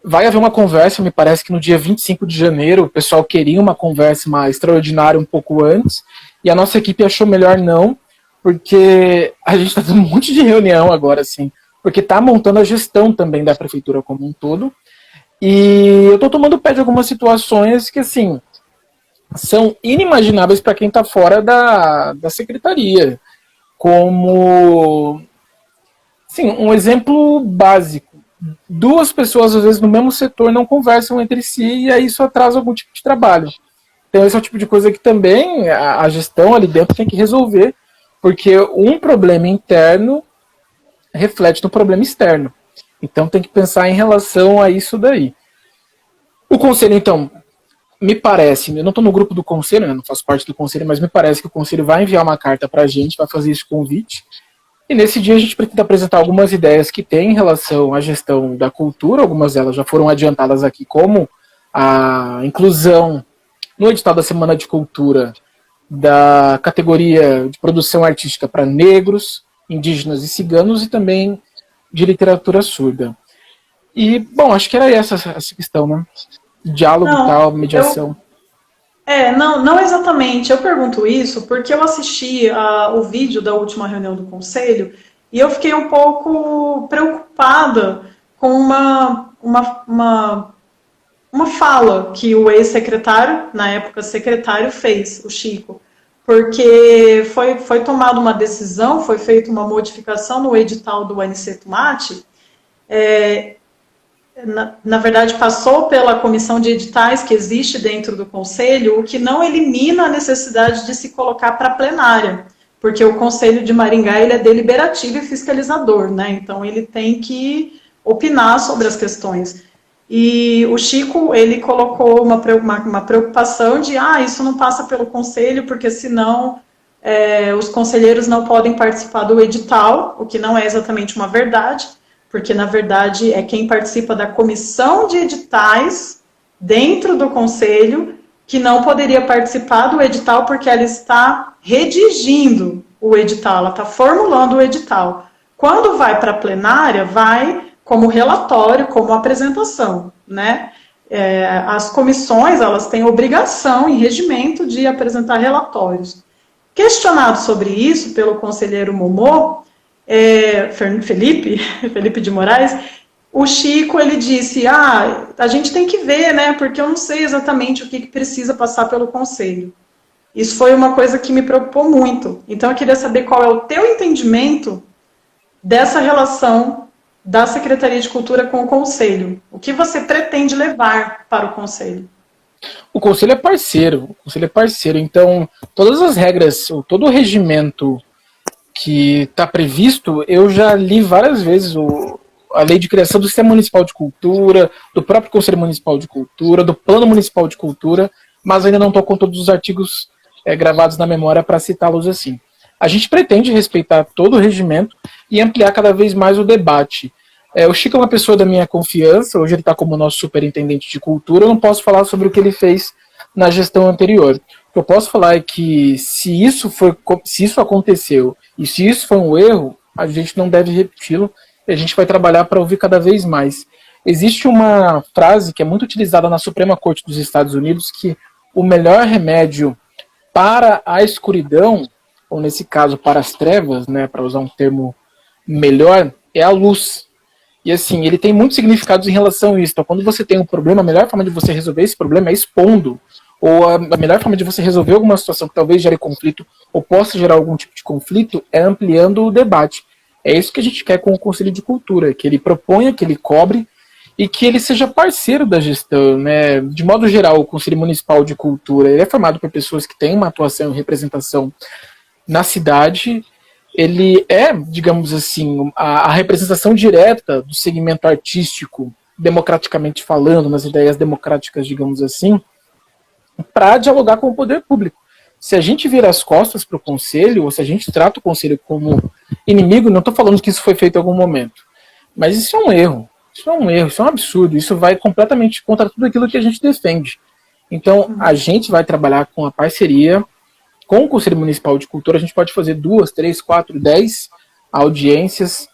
vai haver uma conversa, me parece que no dia 25 de janeiro, o pessoal queria uma conversa mais extraordinária um pouco antes, e a nossa equipe achou melhor não, porque a gente está tendo um monte de reunião agora, assim, porque está montando a gestão também da prefeitura como um todo, e eu estou tomando pé de algumas situações que, assim, são inimagináveis para quem está fora da secretaria, como, assim, um exemplo básico. 2 pessoas, às vezes, no mesmo setor não conversam entre si e aí isso atrasa algum tipo de trabalho. Então esse é o tipo de coisa que também a gestão ali dentro tem que resolver, porque um problema interno reflete no problema externo. Então tem que pensar em relação a isso daí. O conselho, então, me parece, eu não estou no grupo do conselho, né, não faço parte do conselho, mas me parece que o conselho vai enviar uma carta para a gente, vai fazer esse convite, e nesse dia a gente pretende apresentar algumas ideias que tem em relação à gestão da cultura, algumas delas já foram adiantadas aqui, como a inclusão no edital da Semana de Cultura da categoria de produção artística para negros, indígenas e ciganos, e também de literatura surda. E, bom, acho que era essa questão, né? Diálogo e Não, tal, mediação. não exatamente. Eu pergunto isso porque eu assisti o vídeo da última reunião do conselho e eu fiquei um pouco preocupada com uma fala que o ex-secretário, na época secretário, fez, o Chico. Porque foi tomada uma decisão, foi feita uma modificação no edital do Aniceto Mate, na verdade, passou pela comissão de editais que existe dentro do Conselho, o que não elimina a necessidade de se colocar para a plenária, porque o Conselho de Maringá ele é deliberativo e fiscalizador, né? Então, ele tem que opinar sobre as questões. E o Chico, ele colocou uma preocupação de, isso não passa pelo Conselho, porque senão os conselheiros não podem participar do edital, o que não é exatamente uma verdade, porque, na verdade, é quem participa da comissão de editais dentro do conselho que não poderia participar do edital porque ela está redigindo o edital, ela está formulando o edital. Quando vai para a plenária, vai como relatório, como apresentação, né? As comissões, elas têm obrigação em regimento de apresentar relatórios. Questionado sobre isso pelo conselheiro Momô, Felipe de Moraes, o Chico, ele disse, a gente tem que ver, né, porque eu não sei exatamente o que precisa passar pelo conselho. Isso foi uma coisa que me preocupou muito. Então, eu queria saber qual é o teu entendimento dessa relação da Secretaria de Cultura com o conselho. O que você pretende levar para o conselho? O conselho é parceiro, então todas as regras, todo o regimento que está previsto, eu já li várias vezes a lei de criação do Sistema Municipal de Cultura, do próprio Conselho Municipal de Cultura, do Plano Municipal de Cultura, mas ainda não estou com todos os artigos gravados na memória para citá-los assim. A gente pretende respeitar todo o regimento e ampliar cada vez mais o debate. O Chico é uma pessoa da minha confiança, hoje ele está como nosso superintendente de cultura, eu não posso falar sobre o que ele fez na gestão anterior. O que eu posso falar é que se isso aconteceu e se isso foi um erro, a gente não deve repeti-lo e a gente vai trabalhar para ouvir cada vez mais. Existe uma frase que é muito utilizada na Suprema Corte dos Estados Unidos que o melhor remédio para a escuridão, ou nesse caso para as trevas, né, para usar um termo melhor, é a luz. E assim, ele tem muitos significados em relação a isso. Então, quando você tem um problema, a melhor forma de você resolver esse problema é expondo. Ou a melhor forma de você resolver alguma situação que talvez gere conflito, ou possa gerar algum tipo de conflito, é ampliando o debate. É isso que a gente quer com o Conselho de Cultura, que ele proponha, que ele cobre, e que ele seja parceiro da gestão, né? De modo geral, o Conselho Municipal de Cultura ele é formado por pessoas que têm uma atuação e representação na cidade. Ele é, digamos assim, a representação direta do segmento artístico, democraticamente falando, nas ideias democráticas, digamos assim, para dialogar com o poder público. Se a gente vira as costas para o conselho, ou se a gente trata o conselho como inimigo, não estou falando que isso foi feito em algum momento, mas isso é um erro, isso é um absurdo, isso vai completamente contra tudo aquilo que a gente defende. Então, a gente vai trabalhar com a parceria com o Conselho Municipal de Cultura, a gente pode fazer 2, 3, 4, 10 audiências,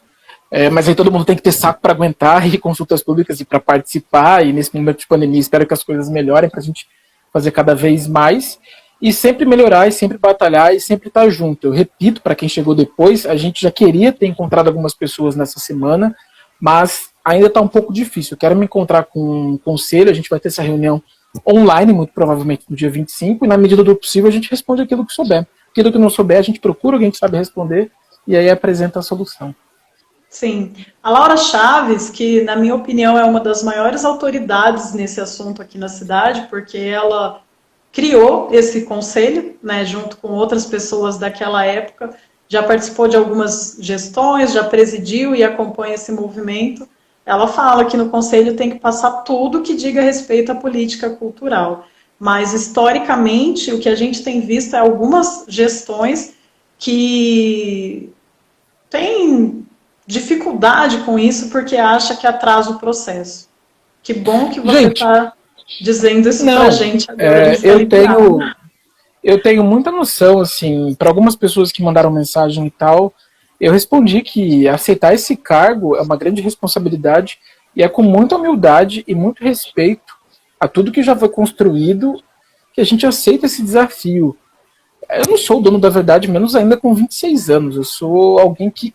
mas aí todo mundo tem que ter saco para aguentar e consultas públicas e para participar, e nesse momento de pandemia espero que as coisas melhorem para a gente fazer cada vez mais, e sempre melhorar, e sempre batalhar, e sempre estar junto. Eu repito, para quem chegou depois, a gente já queria ter encontrado algumas pessoas nessa semana, mas ainda está um pouco difícil. Eu quero me encontrar com o conselho, a gente vai ter essa reunião online, muito provavelmente no dia 25, e na medida do possível a gente responde aquilo que souber. Aquilo que não souber, a gente procura alguém que sabe responder, e aí apresenta a solução. Sim. A Laura Chaves, que na minha opinião é uma das maiores autoridades nesse assunto aqui na cidade, porque ela criou esse conselho, né, junto com outras pessoas daquela época, já participou de algumas gestões, já presidiu e acompanha esse movimento. Ela fala que no conselho tem que passar tudo que diga respeito à política cultural. Mas, historicamente, o que a gente tem visto é algumas gestões que têm dificuldade com isso porque acha que atrasa o processo. Que bom que você está dizendo isso para a gente agora. Eu tenho muita noção, assim, para algumas pessoas que mandaram mensagem e tal, eu respondi que aceitar esse cargo é uma grande responsabilidade e é com muita humildade e muito respeito a tudo que já foi construído que a gente aceita esse desafio. Eu não sou o dono da verdade, menos ainda com 26 anos. Eu sou alguém que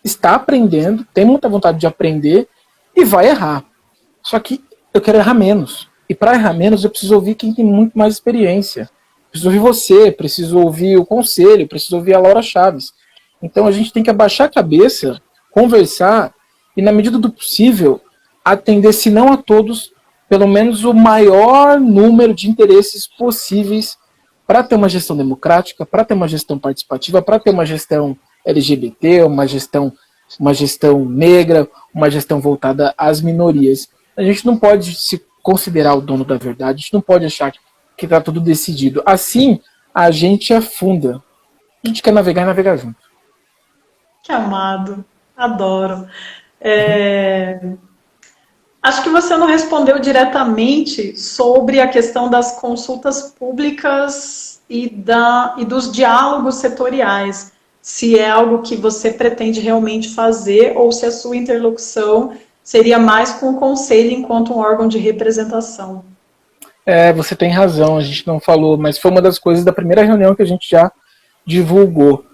está aprendendo, tem muita vontade de aprender e vai errar. Só que eu quero errar menos. E para errar menos, eu preciso ouvir quem tem muito mais experiência. Preciso ouvir você, preciso ouvir o conselho, preciso ouvir a Laura Chaves. Então a gente tem que abaixar a cabeça, conversar e, na medida do possível, atender, se não a todos, pelo menos o maior número de interesses possíveis para ter uma gestão democrática, para ter uma gestão participativa, para ter uma gestão LGBT, uma gestão negra, uma gestão voltada às minorias. A gente não pode se considerar o dono da verdade, a gente não pode achar que está tudo decidido. Assim, a gente afunda. A gente quer navegar e navegar junto. Que amado. Adoro. Acho que você não respondeu diretamente sobre a questão das consultas públicas e dos diálogos setoriais. Se é algo que você pretende realmente fazer ou se a sua interlocução seria mais com o conselho enquanto um órgão de representação. Você tem razão, a gente não falou, mas foi uma das coisas da primeira reunião que a gente já divulgou.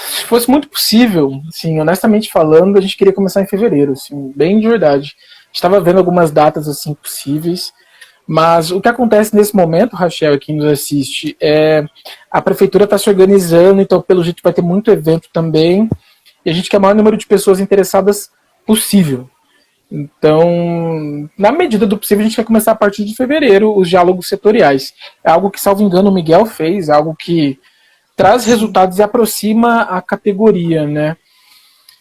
Se fosse muito possível, assim, honestamente falando, a gente queria começar em fevereiro, assim, bem de verdade. A gente estava vendo algumas datas assim possíveis, mas o que acontece nesse momento, Rachel, quem nos assiste, a prefeitura está se organizando, então pelo jeito vai ter muito evento também, e a gente quer o maior número de pessoas interessadas possível. Então, na medida do possível, a gente quer começar a partir de fevereiro os diálogos setoriais. É algo que, salvo engano, o Miguel fez, é algo que traz resultados e aproxima a categoria, né?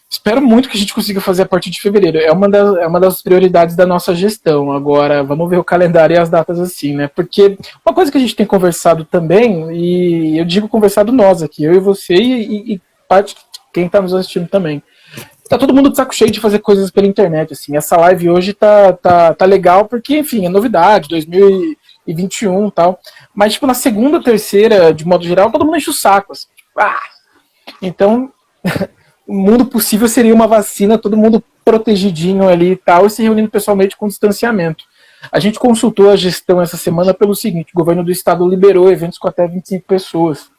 Espero muito que a gente consiga fazer a partir de fevereiro. É uma das prioridades da nossa gestão. Agora, vamos ver o calendário e as datas assim, né? Porque uma coisa que a gente tem conversado também, e eu digo conversado nós aqui, eu e você e parte de quem está nos assistindo também. Tá todo mundo de saco cheio de fazer coisas pela internet, assim. Essa live hoje tá legal porque, enfim, é novidade, 2021 e tal. Mas, tipo, na segunda, terceira, de modo geral, todo mundo enche o saco, assim. Então, o mundo possível seria uma vacina, todo mundo protegidinho ali e tal, e se reunindo pessoalmente com distanciamento. A gente consultou a gestão essa semana pelo seguinte: o governo do estado liberou eventos com até 25 pessoas.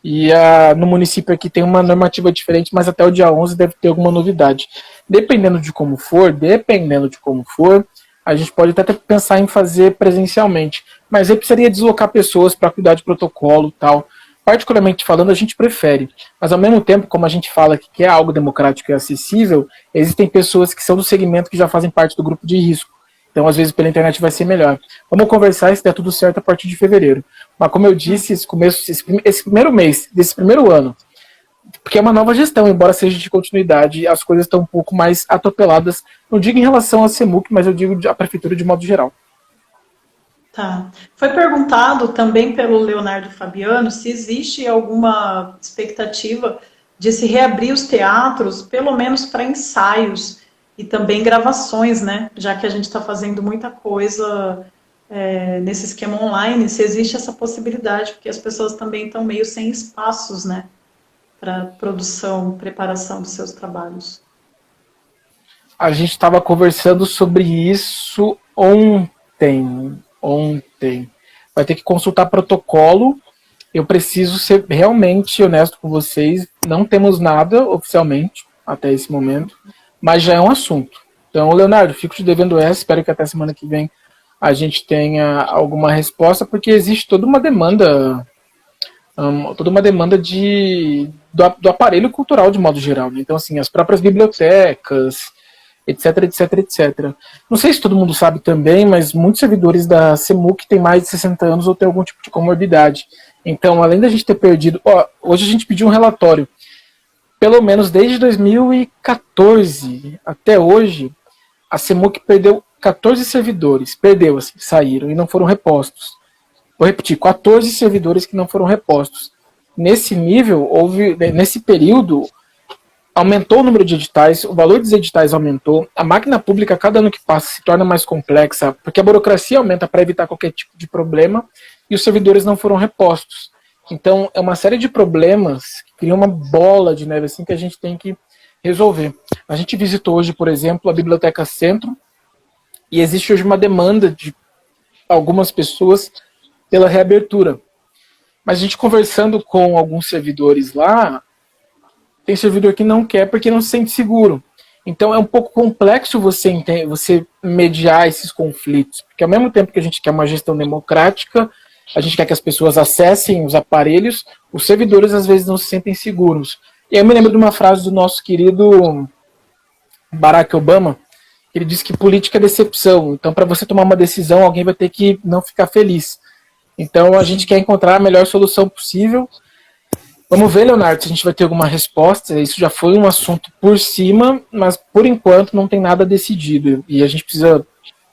E no município aqui tem uma normativa diferente, mas até o dia 11 deve ter alguma novidade. Dependendo de como for, a gente pode até pensar em fazer presencialmente. Mas aí precisaria deslocar pessoas para cuidar de protocolo e tal. Particularmente falando, a gente prefere. Mas ao mesmo tempo, como a gente fala que quer algo democrático e acessível, existem pessoas que são do segmento que já fazem parte do grupo de risco. Então, às vezes, pela internet vai ser melhor. Vamos conversar se der tudo certo a partir de fevereiro. Mas, como eu disse, esse primeiro mês, desse primeiro ano, porque é uma nova gestão, embora seja de continuidade, as coisas estão um pouco mais atropeladas. Não digo em relação à CEMUC, mas eu digo a prefeitura de modo geral. Tá. Foi perguntado também pelo Leonardo Fabiano se existe alguma expectativa de se reabrir os teatros, pelo menos para ensaios e também gravações, né? Já que a gente está fazendo muita coisa nesse esquema online, se existe essa possibilidade, porque as pessoas também estão meio sem espaços, né? Para produção, preparação dos seus trabalhos. A gente estava conversando sobre isso ontem. Vai ter que consultar protocolo. Eu preciso ser realmente honesto com vocês. Não temos nada oficialmente até esse momento, mas já é um assunto. Então, Leonardo, fico te devendo essa. Espero que até semana que vem a gente tenha alguma resposta, porque existe toda uma demanda do aparelho cultural de modo geral. Né? Então, assim, as próprias bibliotecas, etc, etc, etc. Não sei se todo mundo sabe também, mas muitos servidores da CEMUC têm mais de 60 anos ou têm algum tipo de comorbidade. Então, além da gente ter perdido... hoje a gente pediu um relatório. Pelo menos desde 2014 até hoje, a CEMUC perdeu 14 servidores. Perdeu, assim, saíram e não foram repostos. Vou repetir, 14 servidores que não foram repostos. Nesse nível, nesse período, aumentou o número de editais, o valor dos editais aumentou, a máquina pública, cada ano que passa, se torna mais complexa, porque a burocracia aumenta para evitar qualquer tipo de problema, e os servidores não foram repostos. Então, é uma série de problemas que criam uma bola de neve assim que a gente tem que resolver. A gente visitou hoje, por exemplo, a Biblioteca Centro, e existe hoje uma demanda de algumas pessoas pela reabertura. Mas a gente conversando com alguns servidores lá, tem servidor que não quer porque não se sente seguro. Então é um pouco complexo você mediar esses conflitos, porque ao mesmo tempo que a gente quer uma gestão democrática, a gente quer que as pessoas acessem os aparelhos, os servidores às vezes não se sentem seguros. E aí eu me lembro de uma frase do nosso querido Barack Obama, ele disse que política é decepção. Então, para você tomar uma decisão, alguém vai ter que não ficar feliz. Então, a gente quer encontrar a melhor solução possível. Vamos ver, Leonardo, se a gente vai ter alguma resposta. Isso já foi um assunto por cima, mas por enquanto não tem nada decidido. E a gente precisa,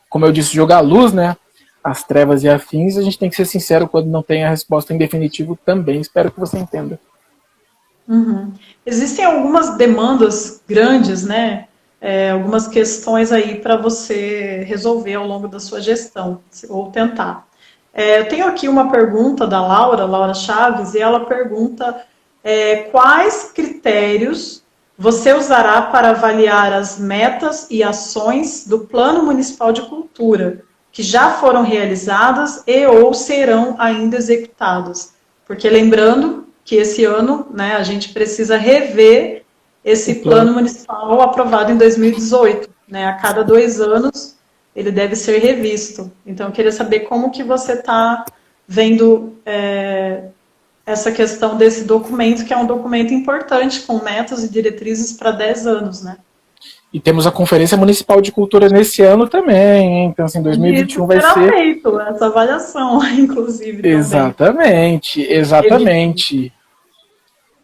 como eu disse, jogar a luz, né? As trevas e afins. A gente tem que ser sincero quando não tem a resposta em definitivo também. Espero que você entenda. Uhum. Existem algumas demandas grandes, né? Algumas questões aí para você resolver ao longo da sua gestão, ou tentar. Eu tenho aqui uma pergunta da Laura Chaves, e ela pergunta quais critérios você usará para avaliar as metas e ações do Plano Municipal de Cultura, que já foram realizadas e ou serão ainda executadas. Porque lembrando que esse ano, né, a gente precisa rever esse plano municipal aprovado em 2018. Né, a cada 2 anos ele deve ser revisto. Então, eu queria saber como que você está vendo essa questão desse documento, que é um documento importante, com metas e diretrizes para 10 anos, né? E temos a Conferência Municipal de Cultura nesse ano também, hein? Então, assim, 2021 vai ser... feito essa avaliação, inclusive, também. Exatamente.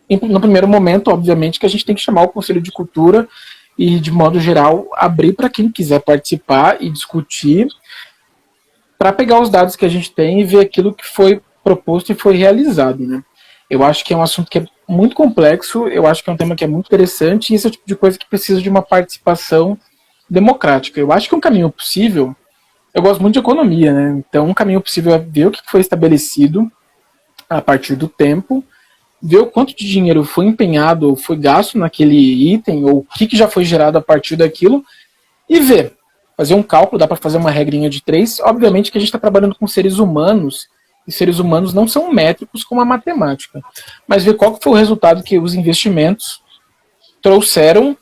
No primeiro momento, obviamente, que a gente tem que chamar o Conselho de Cultura e, de modo geral, abrir para quem quiser participar e discutir, para pegar os dados que a gente tem e ver aquilo que foi proposto e foi realizado, né? Eu acho que é um assunto que é muito complexo, eu acho que é um tema que é muito interessante, e esse é o tipo de coisa que precisa de uma participação democrática. Eu acho que um caminho possível, eu gosto muito de economia, né? Então um caminho possível é ver o que foi estabelecido a partir do tempo, ver o quanto de dinheiro foi empenhado ou foi gasto naquele item, ou o que já foi gerado a partir daquilo, e ver, fazer um cálculo, dá para fazer uma regrinha de 3, obviamente que a gente está trabalhando com seres humanos, e seres humanos não são métricos como a matemática, mas ver qual foi o resultado que os investimentos trouxeram,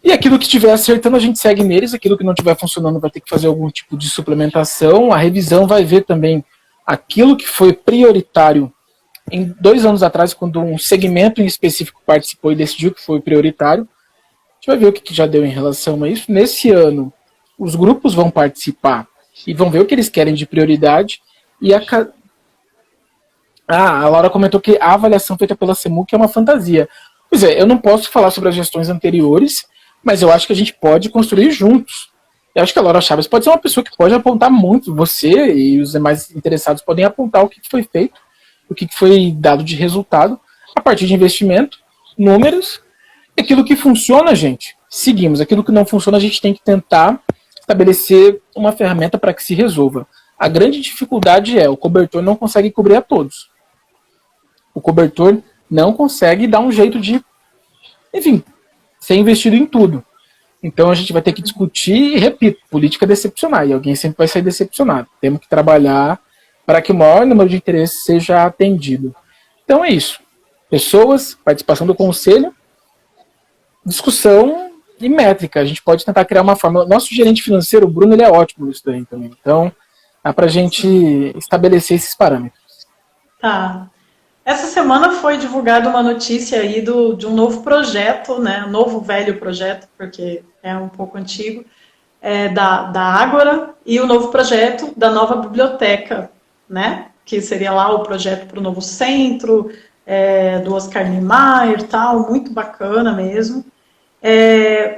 e aquilo que estiver acertando a gente segue neles, aquilo que não estiver funcionando vai ter que fazer algum tipo de suplementação, a revisão vai ver também aquilo que foi prioritário em 2 anos atrás, quando um segmento em específico participou e decidiu que foi prioritário. A gente vai ver o que já deu em relação a isso. Nesse ano, os grupos vão participar e vão ver o que eles querem de prioridade. E a Laura comentou que a avaliação feita pela CEMUC é uma fantasia. Pois é, eu não posso falar sobre as gestões anteriores, mas eu acho que a gente pode construir juntos. Eu acho que a Laura Chaves pode ser uma pessoa que pode apontar muito. Você e os demais interessados podem apontar o que foi feito, o que foi dado de resultado, a partir de investimento, números, aquilo que funciona, gente, seguimos. Aquilo que não funciona, a gente tem que tentar estabelecer uma ferramenta para que se resolva. A grande dificuldade é, o cobertor não consegue cobrir a todos. O cobertor não consegue dar um jeito de, enfim, ser investido em tudo. Então a gente vai ter que discutir, e repito, política decepcionar, e alguém sempre vai sair decepcionado. Temos que trabalhar para que o maior número de interesses seja atendido. Então é isso. Pessoas, participação do conselho, discussão e métrica. A gente pode tentar criar uma forma. Nosso gerente financeiro, o Bruno, ele é ótimo nisso daí também. Então, dá para a gente estabelecer esses parâmetros. Tá. Essa semana foi divulgada uma notícia aí de um novo projeto, né? Novo velho projeto, porque é um pouco antigo, da Ágora, e o novo projeto da nova biblioteca, né? Que seria lá o projeto para o novo centro, do Oscar Niemeyer, tal, muito bacana mesmo.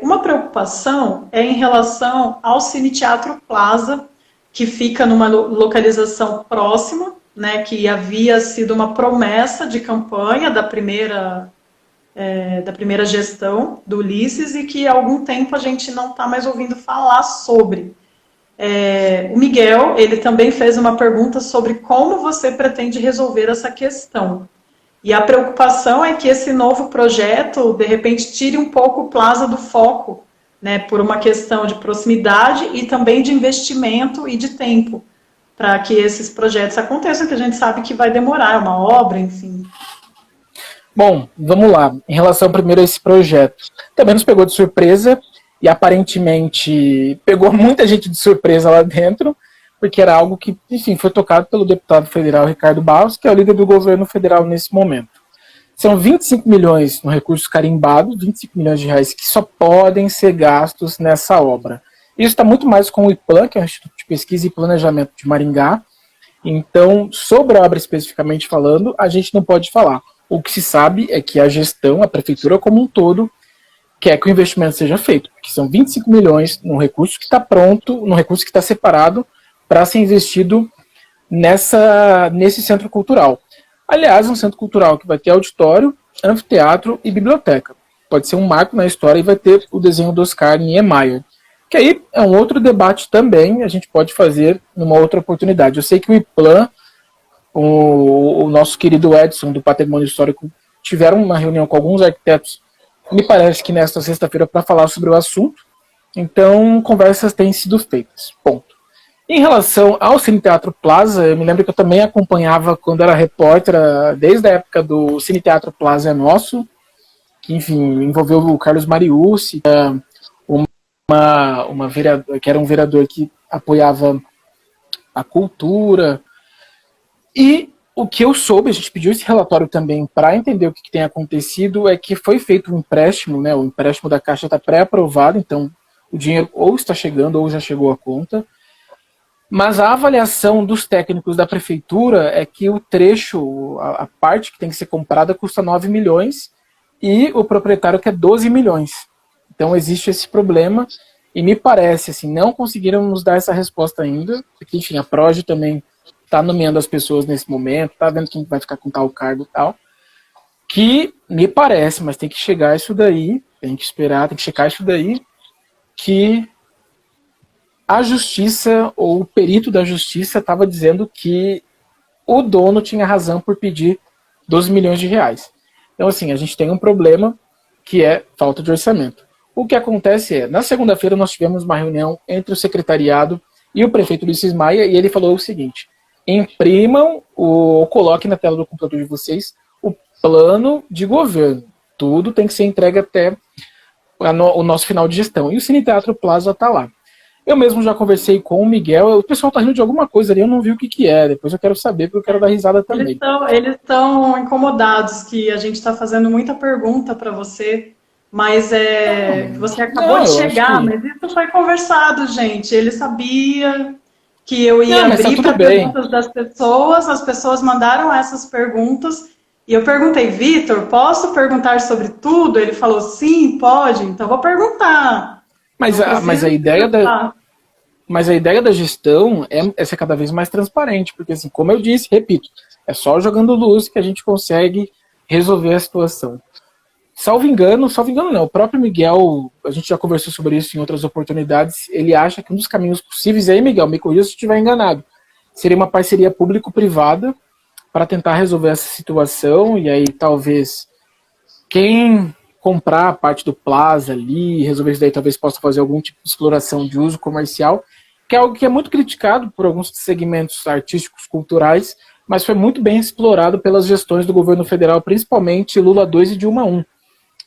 Uma preocupação é em relação ao Cine Teatro Plaza, que fica numa localização próxima, né, que havia sido uma promessa de campanha da primeira gestão do Ulisses e que há algum tempo a gente não está mais ouvindo falar sobre. O Miguel, ele também fez uma pergunta sobre como você pretende resolver essa questão. E a preocupação é que esse novo projeto, de repente, tire um pouco o Plaza do foco, né, por uma questão de proximidade e também de investimento e de tempo, para que esses projetos aconteçam, que a gente sabe que vai demorar, é uma obra, enfim. Bom, vamos lá. Em relação primeiro a esse projeto, também nos pegou de surpresa e aparentemente pegou muita gente de surpresa lá dentro, porque era algo que, enfim, foi tocado pelo deputado federal Ricardo Barros, que é o líder do governo federal nesse momento. São 25 milhões no recurso carimbado, 25 milhões de reais que só podem ser gastos nessa obra. Isso está muito mais com o IPLAN, que é o Instituto de Pesquisa e Planejamento de Maringá. Então, sobre a obra especificamente falando, a gente não pode falar. O que se sabe é que a gestão, a prefeitura como um todo, quer que o investimento seja feito, porque são 25 milhões num recurso que está pronto, num recurso que está separado para ser investido nesse centro cultural. Aliás, um centro cultural que vai ter auditório, anfiteatro e biblioteca. Pode ser um marco na história e vai ter o desenho do Oscar Niemeyer. Que aí é um outro debate também, a gente pode fazer numa outra oportunidade. Eu sei que o IPLAN, o nosso querido Edson, do Patrimônio Histórico, tiveram uma reunião com alguns arquitetos, me parece que nesta sexta-feira, para falar sobre o assunto. Então, conversas têm sido feitas. Ponto. Em relação ao Cine Teatro Plaza, eu me lembro que eu também acompanhava quando era repórter, desde a época do Cine Teatro Plaza é Nosso, que, enfim, envolveu o Carlos Mariucci, que era um vereador que apoiava a cultura. E o que eu soube, a gente pediu esse relatório também para entender o que tem acontecido, é que foi feito um empréstimo, né? O empréstimo da Caixa está pré-aprovado, então o dinheiro ou está chegando ou já chegou à conta. Mas a avaliação dos técnicos da prefeitura é que o trecho, a parte que tem que ser comprada, custa 9 milhões e o proprietário quer 12 milhões. Então existe esse problema e me parece, assim, não conseguiram nos dar essa resposta ainda, porque, enfim, a Prodi também está nomeando as pessoas nesse momento, está vendo quem vai ficar com tal cargo e tal, que me parece, mas tem que chegar isso daí, tem que esperar, tem que checar isso daí, que a justiça, ou o perito da justiça, estava dizendo que o dono tinha razão por pedir 12 milhões de reais. Então, assim, a gente tem um problema que é falta de orçamento. O que acontece é, na segunda-feira nós tivemos uma reunião entre o secretariado e o prefeito Ulisses Maia, e ele falou o seguinte: imprimam ou coloquem na tela do computador de vocês o plano de governo. Tudo tem que ser entregue até o nosso final de gestão. E o Cine Teatro Plaza está lá. Eu mesmo já conversei com o Miguel, o pessoal tá rindo de alguma coisa ali, eu não vi o que é, depois eu quero saber, porque eu quero dar risada também. Eles estão incomodados que a gente está fazendo muita pergunta para você, mas você acabou de chegar, mas isso foi conversado, gente. Ele sabia que eu ia abrir para perguntas das pessoas, as pessoas mandaram essas perguntas, e eu perguntei, Vitor, posso perguntar sobre tudo? Ele falou, sim, pode, então vou perguntar. Mas a ideia da gestão é ser cada vez mais transparente, porque, assim, como eu disse, repito, é só jogando luz que a gente consegue resolver a situação. Salvo engano não, o próprio Miguel, a gente já conversou sobre isso em outras oportunidades, ele acha que um dos caminhos possíveis, aí, Miguel, me corrija se eu estiver enganado, seria uma parceria público-privada para tentar resolver essa situação, e aí talvez quem comprar a parte do Plaza ali, resolver isso daí, talvez possa fazer algum tipo de exploração de uso comercial, que é algo que é muito criticado por alguns segmentos artísticos, culturais, mas foi muito bem explorado pelas gestões do governo federal, principalmente Lula 2 e Dilma 1.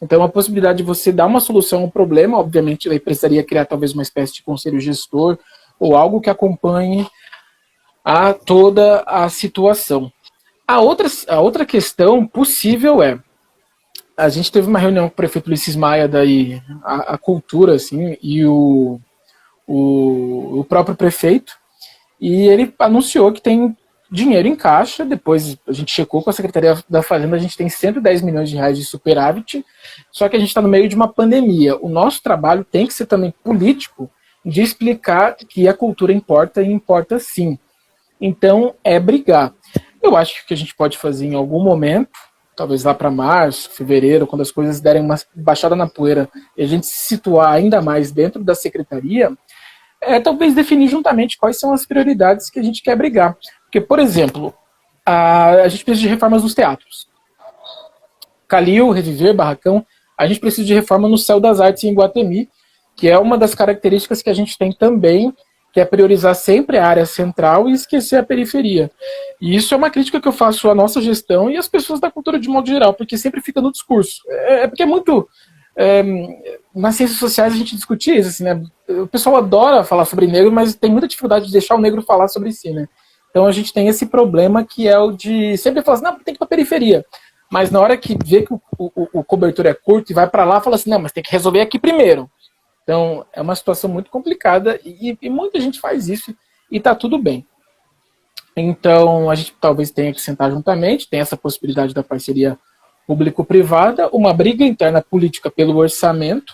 Então, a possibilidade de você dar uma solução ao problema, obviamente, ele precisaria criar talvez uma espécie de conselho gestor, ou algo que acompanhe toda a situação. A outra questão possível a gente teve uma reunião com o prefeito Ulisses Maia, daí a cultura, assim, e o próprio prefeito, e ele anunciou que tem dinheiro em caixa. Depois a gente checou com a Secretaria da Fazenda, a gente tem 110 milhões de reais de superávit, só que a gente está no meio de uma pandemia. O nosso trabalho tem que ser também político, de explicar que a cultura importa e importa sim. Então, é brigar. Eu acho que o que a gente pode fazer em algum momento, talvez lá para março, fevereiro, quando as coisas derem uma baixada na poeira e a gente se situar ainda mais dentro da secretaria, talvez definir juntamente quais são as prioridades que a gente quer brigar. Porque, por exemplo, a gente precisa de reformas nos teatros. Calil, Reviver, Barracão, a gente precisa de reforma no Céu das Artes em Iguatemi, que é uma das características que a gente tem também, que é priorizar sempre a área central e esquecer a periferia. E isso é uma crítica que eu faço à nossa gestão e às pessoas da cultura de modo geral, porque sempre fica no discurso. Porque é muito... nas ciências sociais a gente discute isso, assim, né? O pessoal adora falar sobre negro, mas tem muita dificuldade de deixar o negro falar sobre si, né? Então a gente tem esse problema que é o de sempre falar assim, não, tem que ir para a periferia. Mas na hora que vê que o cobertor é curto e vai para lá, fala assim, não, mas tem que resolver aqui primeiro. Então, é uma situação muito complicada e muita gente faz isso e está tudo bem. Então, a gente talvez tenha que sentar juntamente, tem essa possibilidade da parceria público-privada, uma briga interna política pelo orçamento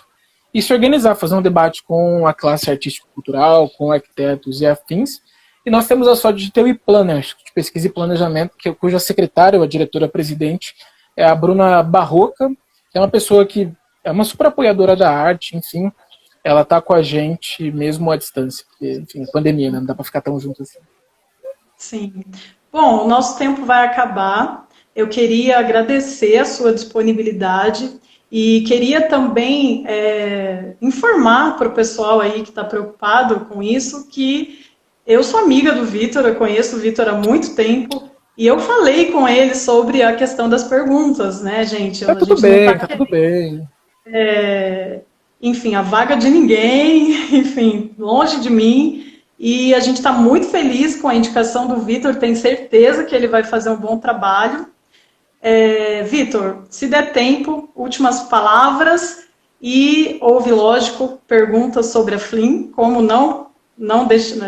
e se organizar, fazer um debate com a classe artístico-cultural, com arquitetos e afins. E nós temos a sorte de ter o e-planner, de pesquisa e planejamento, cuja secretária, ou a diretora-presidente, é a Bruna Barroca, que é uma pessoa que é uma super apoiadora da arte, enfim. Ela está com a gente mesmo à distância, porque, enfim, pandemia, né? Não dá para ficar tão junto assim. Sim. Bom, o nosso tempo vai acabar. Eu queria agradecer a sua disponibilidade e queria também informar para o pessoal aí que está preocupado com isso que eu sou amiga do Vitor, eu conheço o Vitor há muito tempo e eu falei com ele sobre a questão das perguntas, né, gente? Tá tudo bem, tá tudo bem. Enfim, a vaga de ninguém, enfim, longe de mim. E a gente está muito feliz com a indicação do Vitor, tenho certeza que ele vai fazer um bom trabalho. Vitor, se der tempo, últimas palavras e houve, lógico, perguntas sobre a Flim,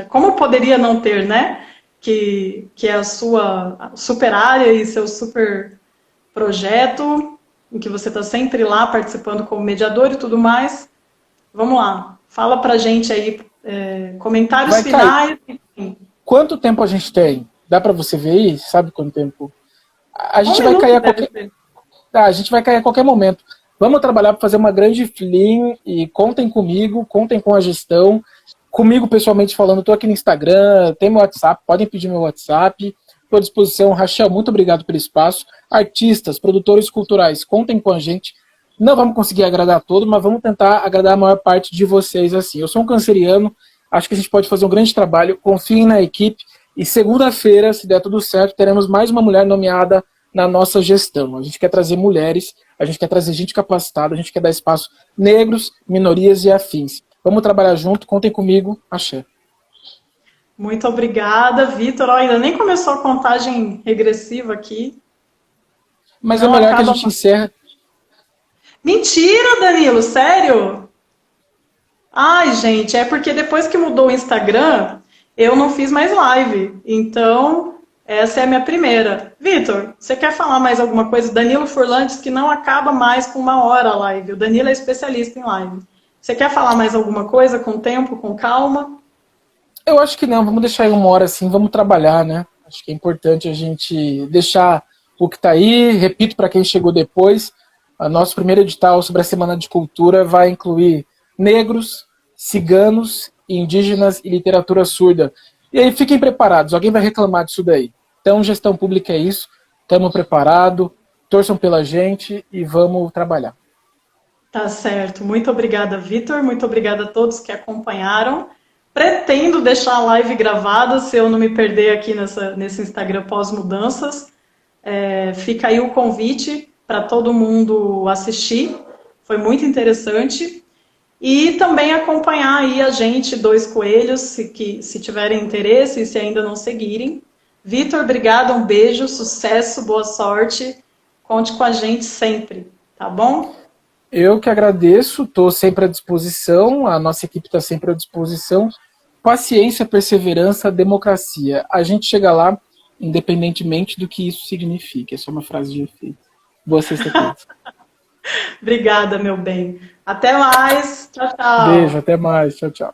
como poderia não ter, né? Que é a sua super área e seu super projeto, em que você está sempre lá participando como mediador e tudo mais. Vamos lá, fala pra gente aí, comentários finais. Enfim. Quanto tempo a gente tem? Dá para você ver aí? Sabe quanto tempo? A gente vai cair a gente vai cair a qualquer momento. Vamos trabalhar para fazer uma grande Flim e contem comigo, contem com a gestão. Comigo pessoalmente falando, estou aqui no Instagram, tem meu WhatsApp, podem pedir meu WhatsApp. Estou à disposição. Rachel, muito obrigado pelo espaço. Artistas, produtores culturais, contem com a gente. Não vamos conseguir agradar a todos, mas vamos tentar agradar a maior parte de vocês assim. Eu sou um canceriano, acho que a gente pode fazer um grande trabalho, confiem na equipe. E segunda-feira, se der tudo certo, teremos mais uma mulher nomeada na nossa gestão. A gente quer trazer mulheres, a gente quer trazer gente capacitada, a gente quer dar espaço negros, minorias e afins. Vamos trabalhar junto, contem comigo, axé. Muito obrigada, Vitor. Ainda nem começou a contagem regressiva aqui. Mas não, é melhor que a gente encerre. Mentira, Danilo, sério? Ai, gente, é porque depois que mudou o Instagram, eu não fiz mais live. Então, essa é a minha primeira. Vitor, você quer falar mais alguma coisa? Danilo Furlan diz que não acaba mais com 1 hora a live. O Danilo é especialista em live. Você quer falar mais alguma coisa com tempo, com calma? Eu acho que não, vamos deixar aí 1 hora assim, vamos trabalhar, né? Acho que é importante a gente deixar o que está aí. Repito para quem chegou depois, o nosso primeiro edital sobre a Semana de Cultura vai incluir negros, ciganos, indígenas e literatura surda. E aí fiquem preparados, alguém vai reclamar disso daí. Então, gestão pública é isso, estamos preparados, torçam pela gente e vamos trabalhar. Tá certo. Muito obrigada, Vitor. Muito obrigada a todos que acompanharam. Pretendo deixar a live gravada, se eu não me perder aqui nesse Instagram pós-mudanças. Fica aí o convite para todo mundo assistir. Foi muito interessante. E também acompanhar aí a gente, Dois Coelhos, se tiverem interesse e se ainda não seguirem. Vitor, obrigada, um beijo, sucesso, boa sorte. Conte com a gente sempre, tá bom? Eu que agradeço, estou sempre à disposição, a nossa equipe está sempre à disposição. Paciência, perseverança, democracia. A gente chega lá, independentemente do que isso signifique. É só uma frase de efeito. Boa sexta-feira. Obrigada, meu bem. Até mais. Tchau, Beijo, tchau. até mais. Tchau, tchau.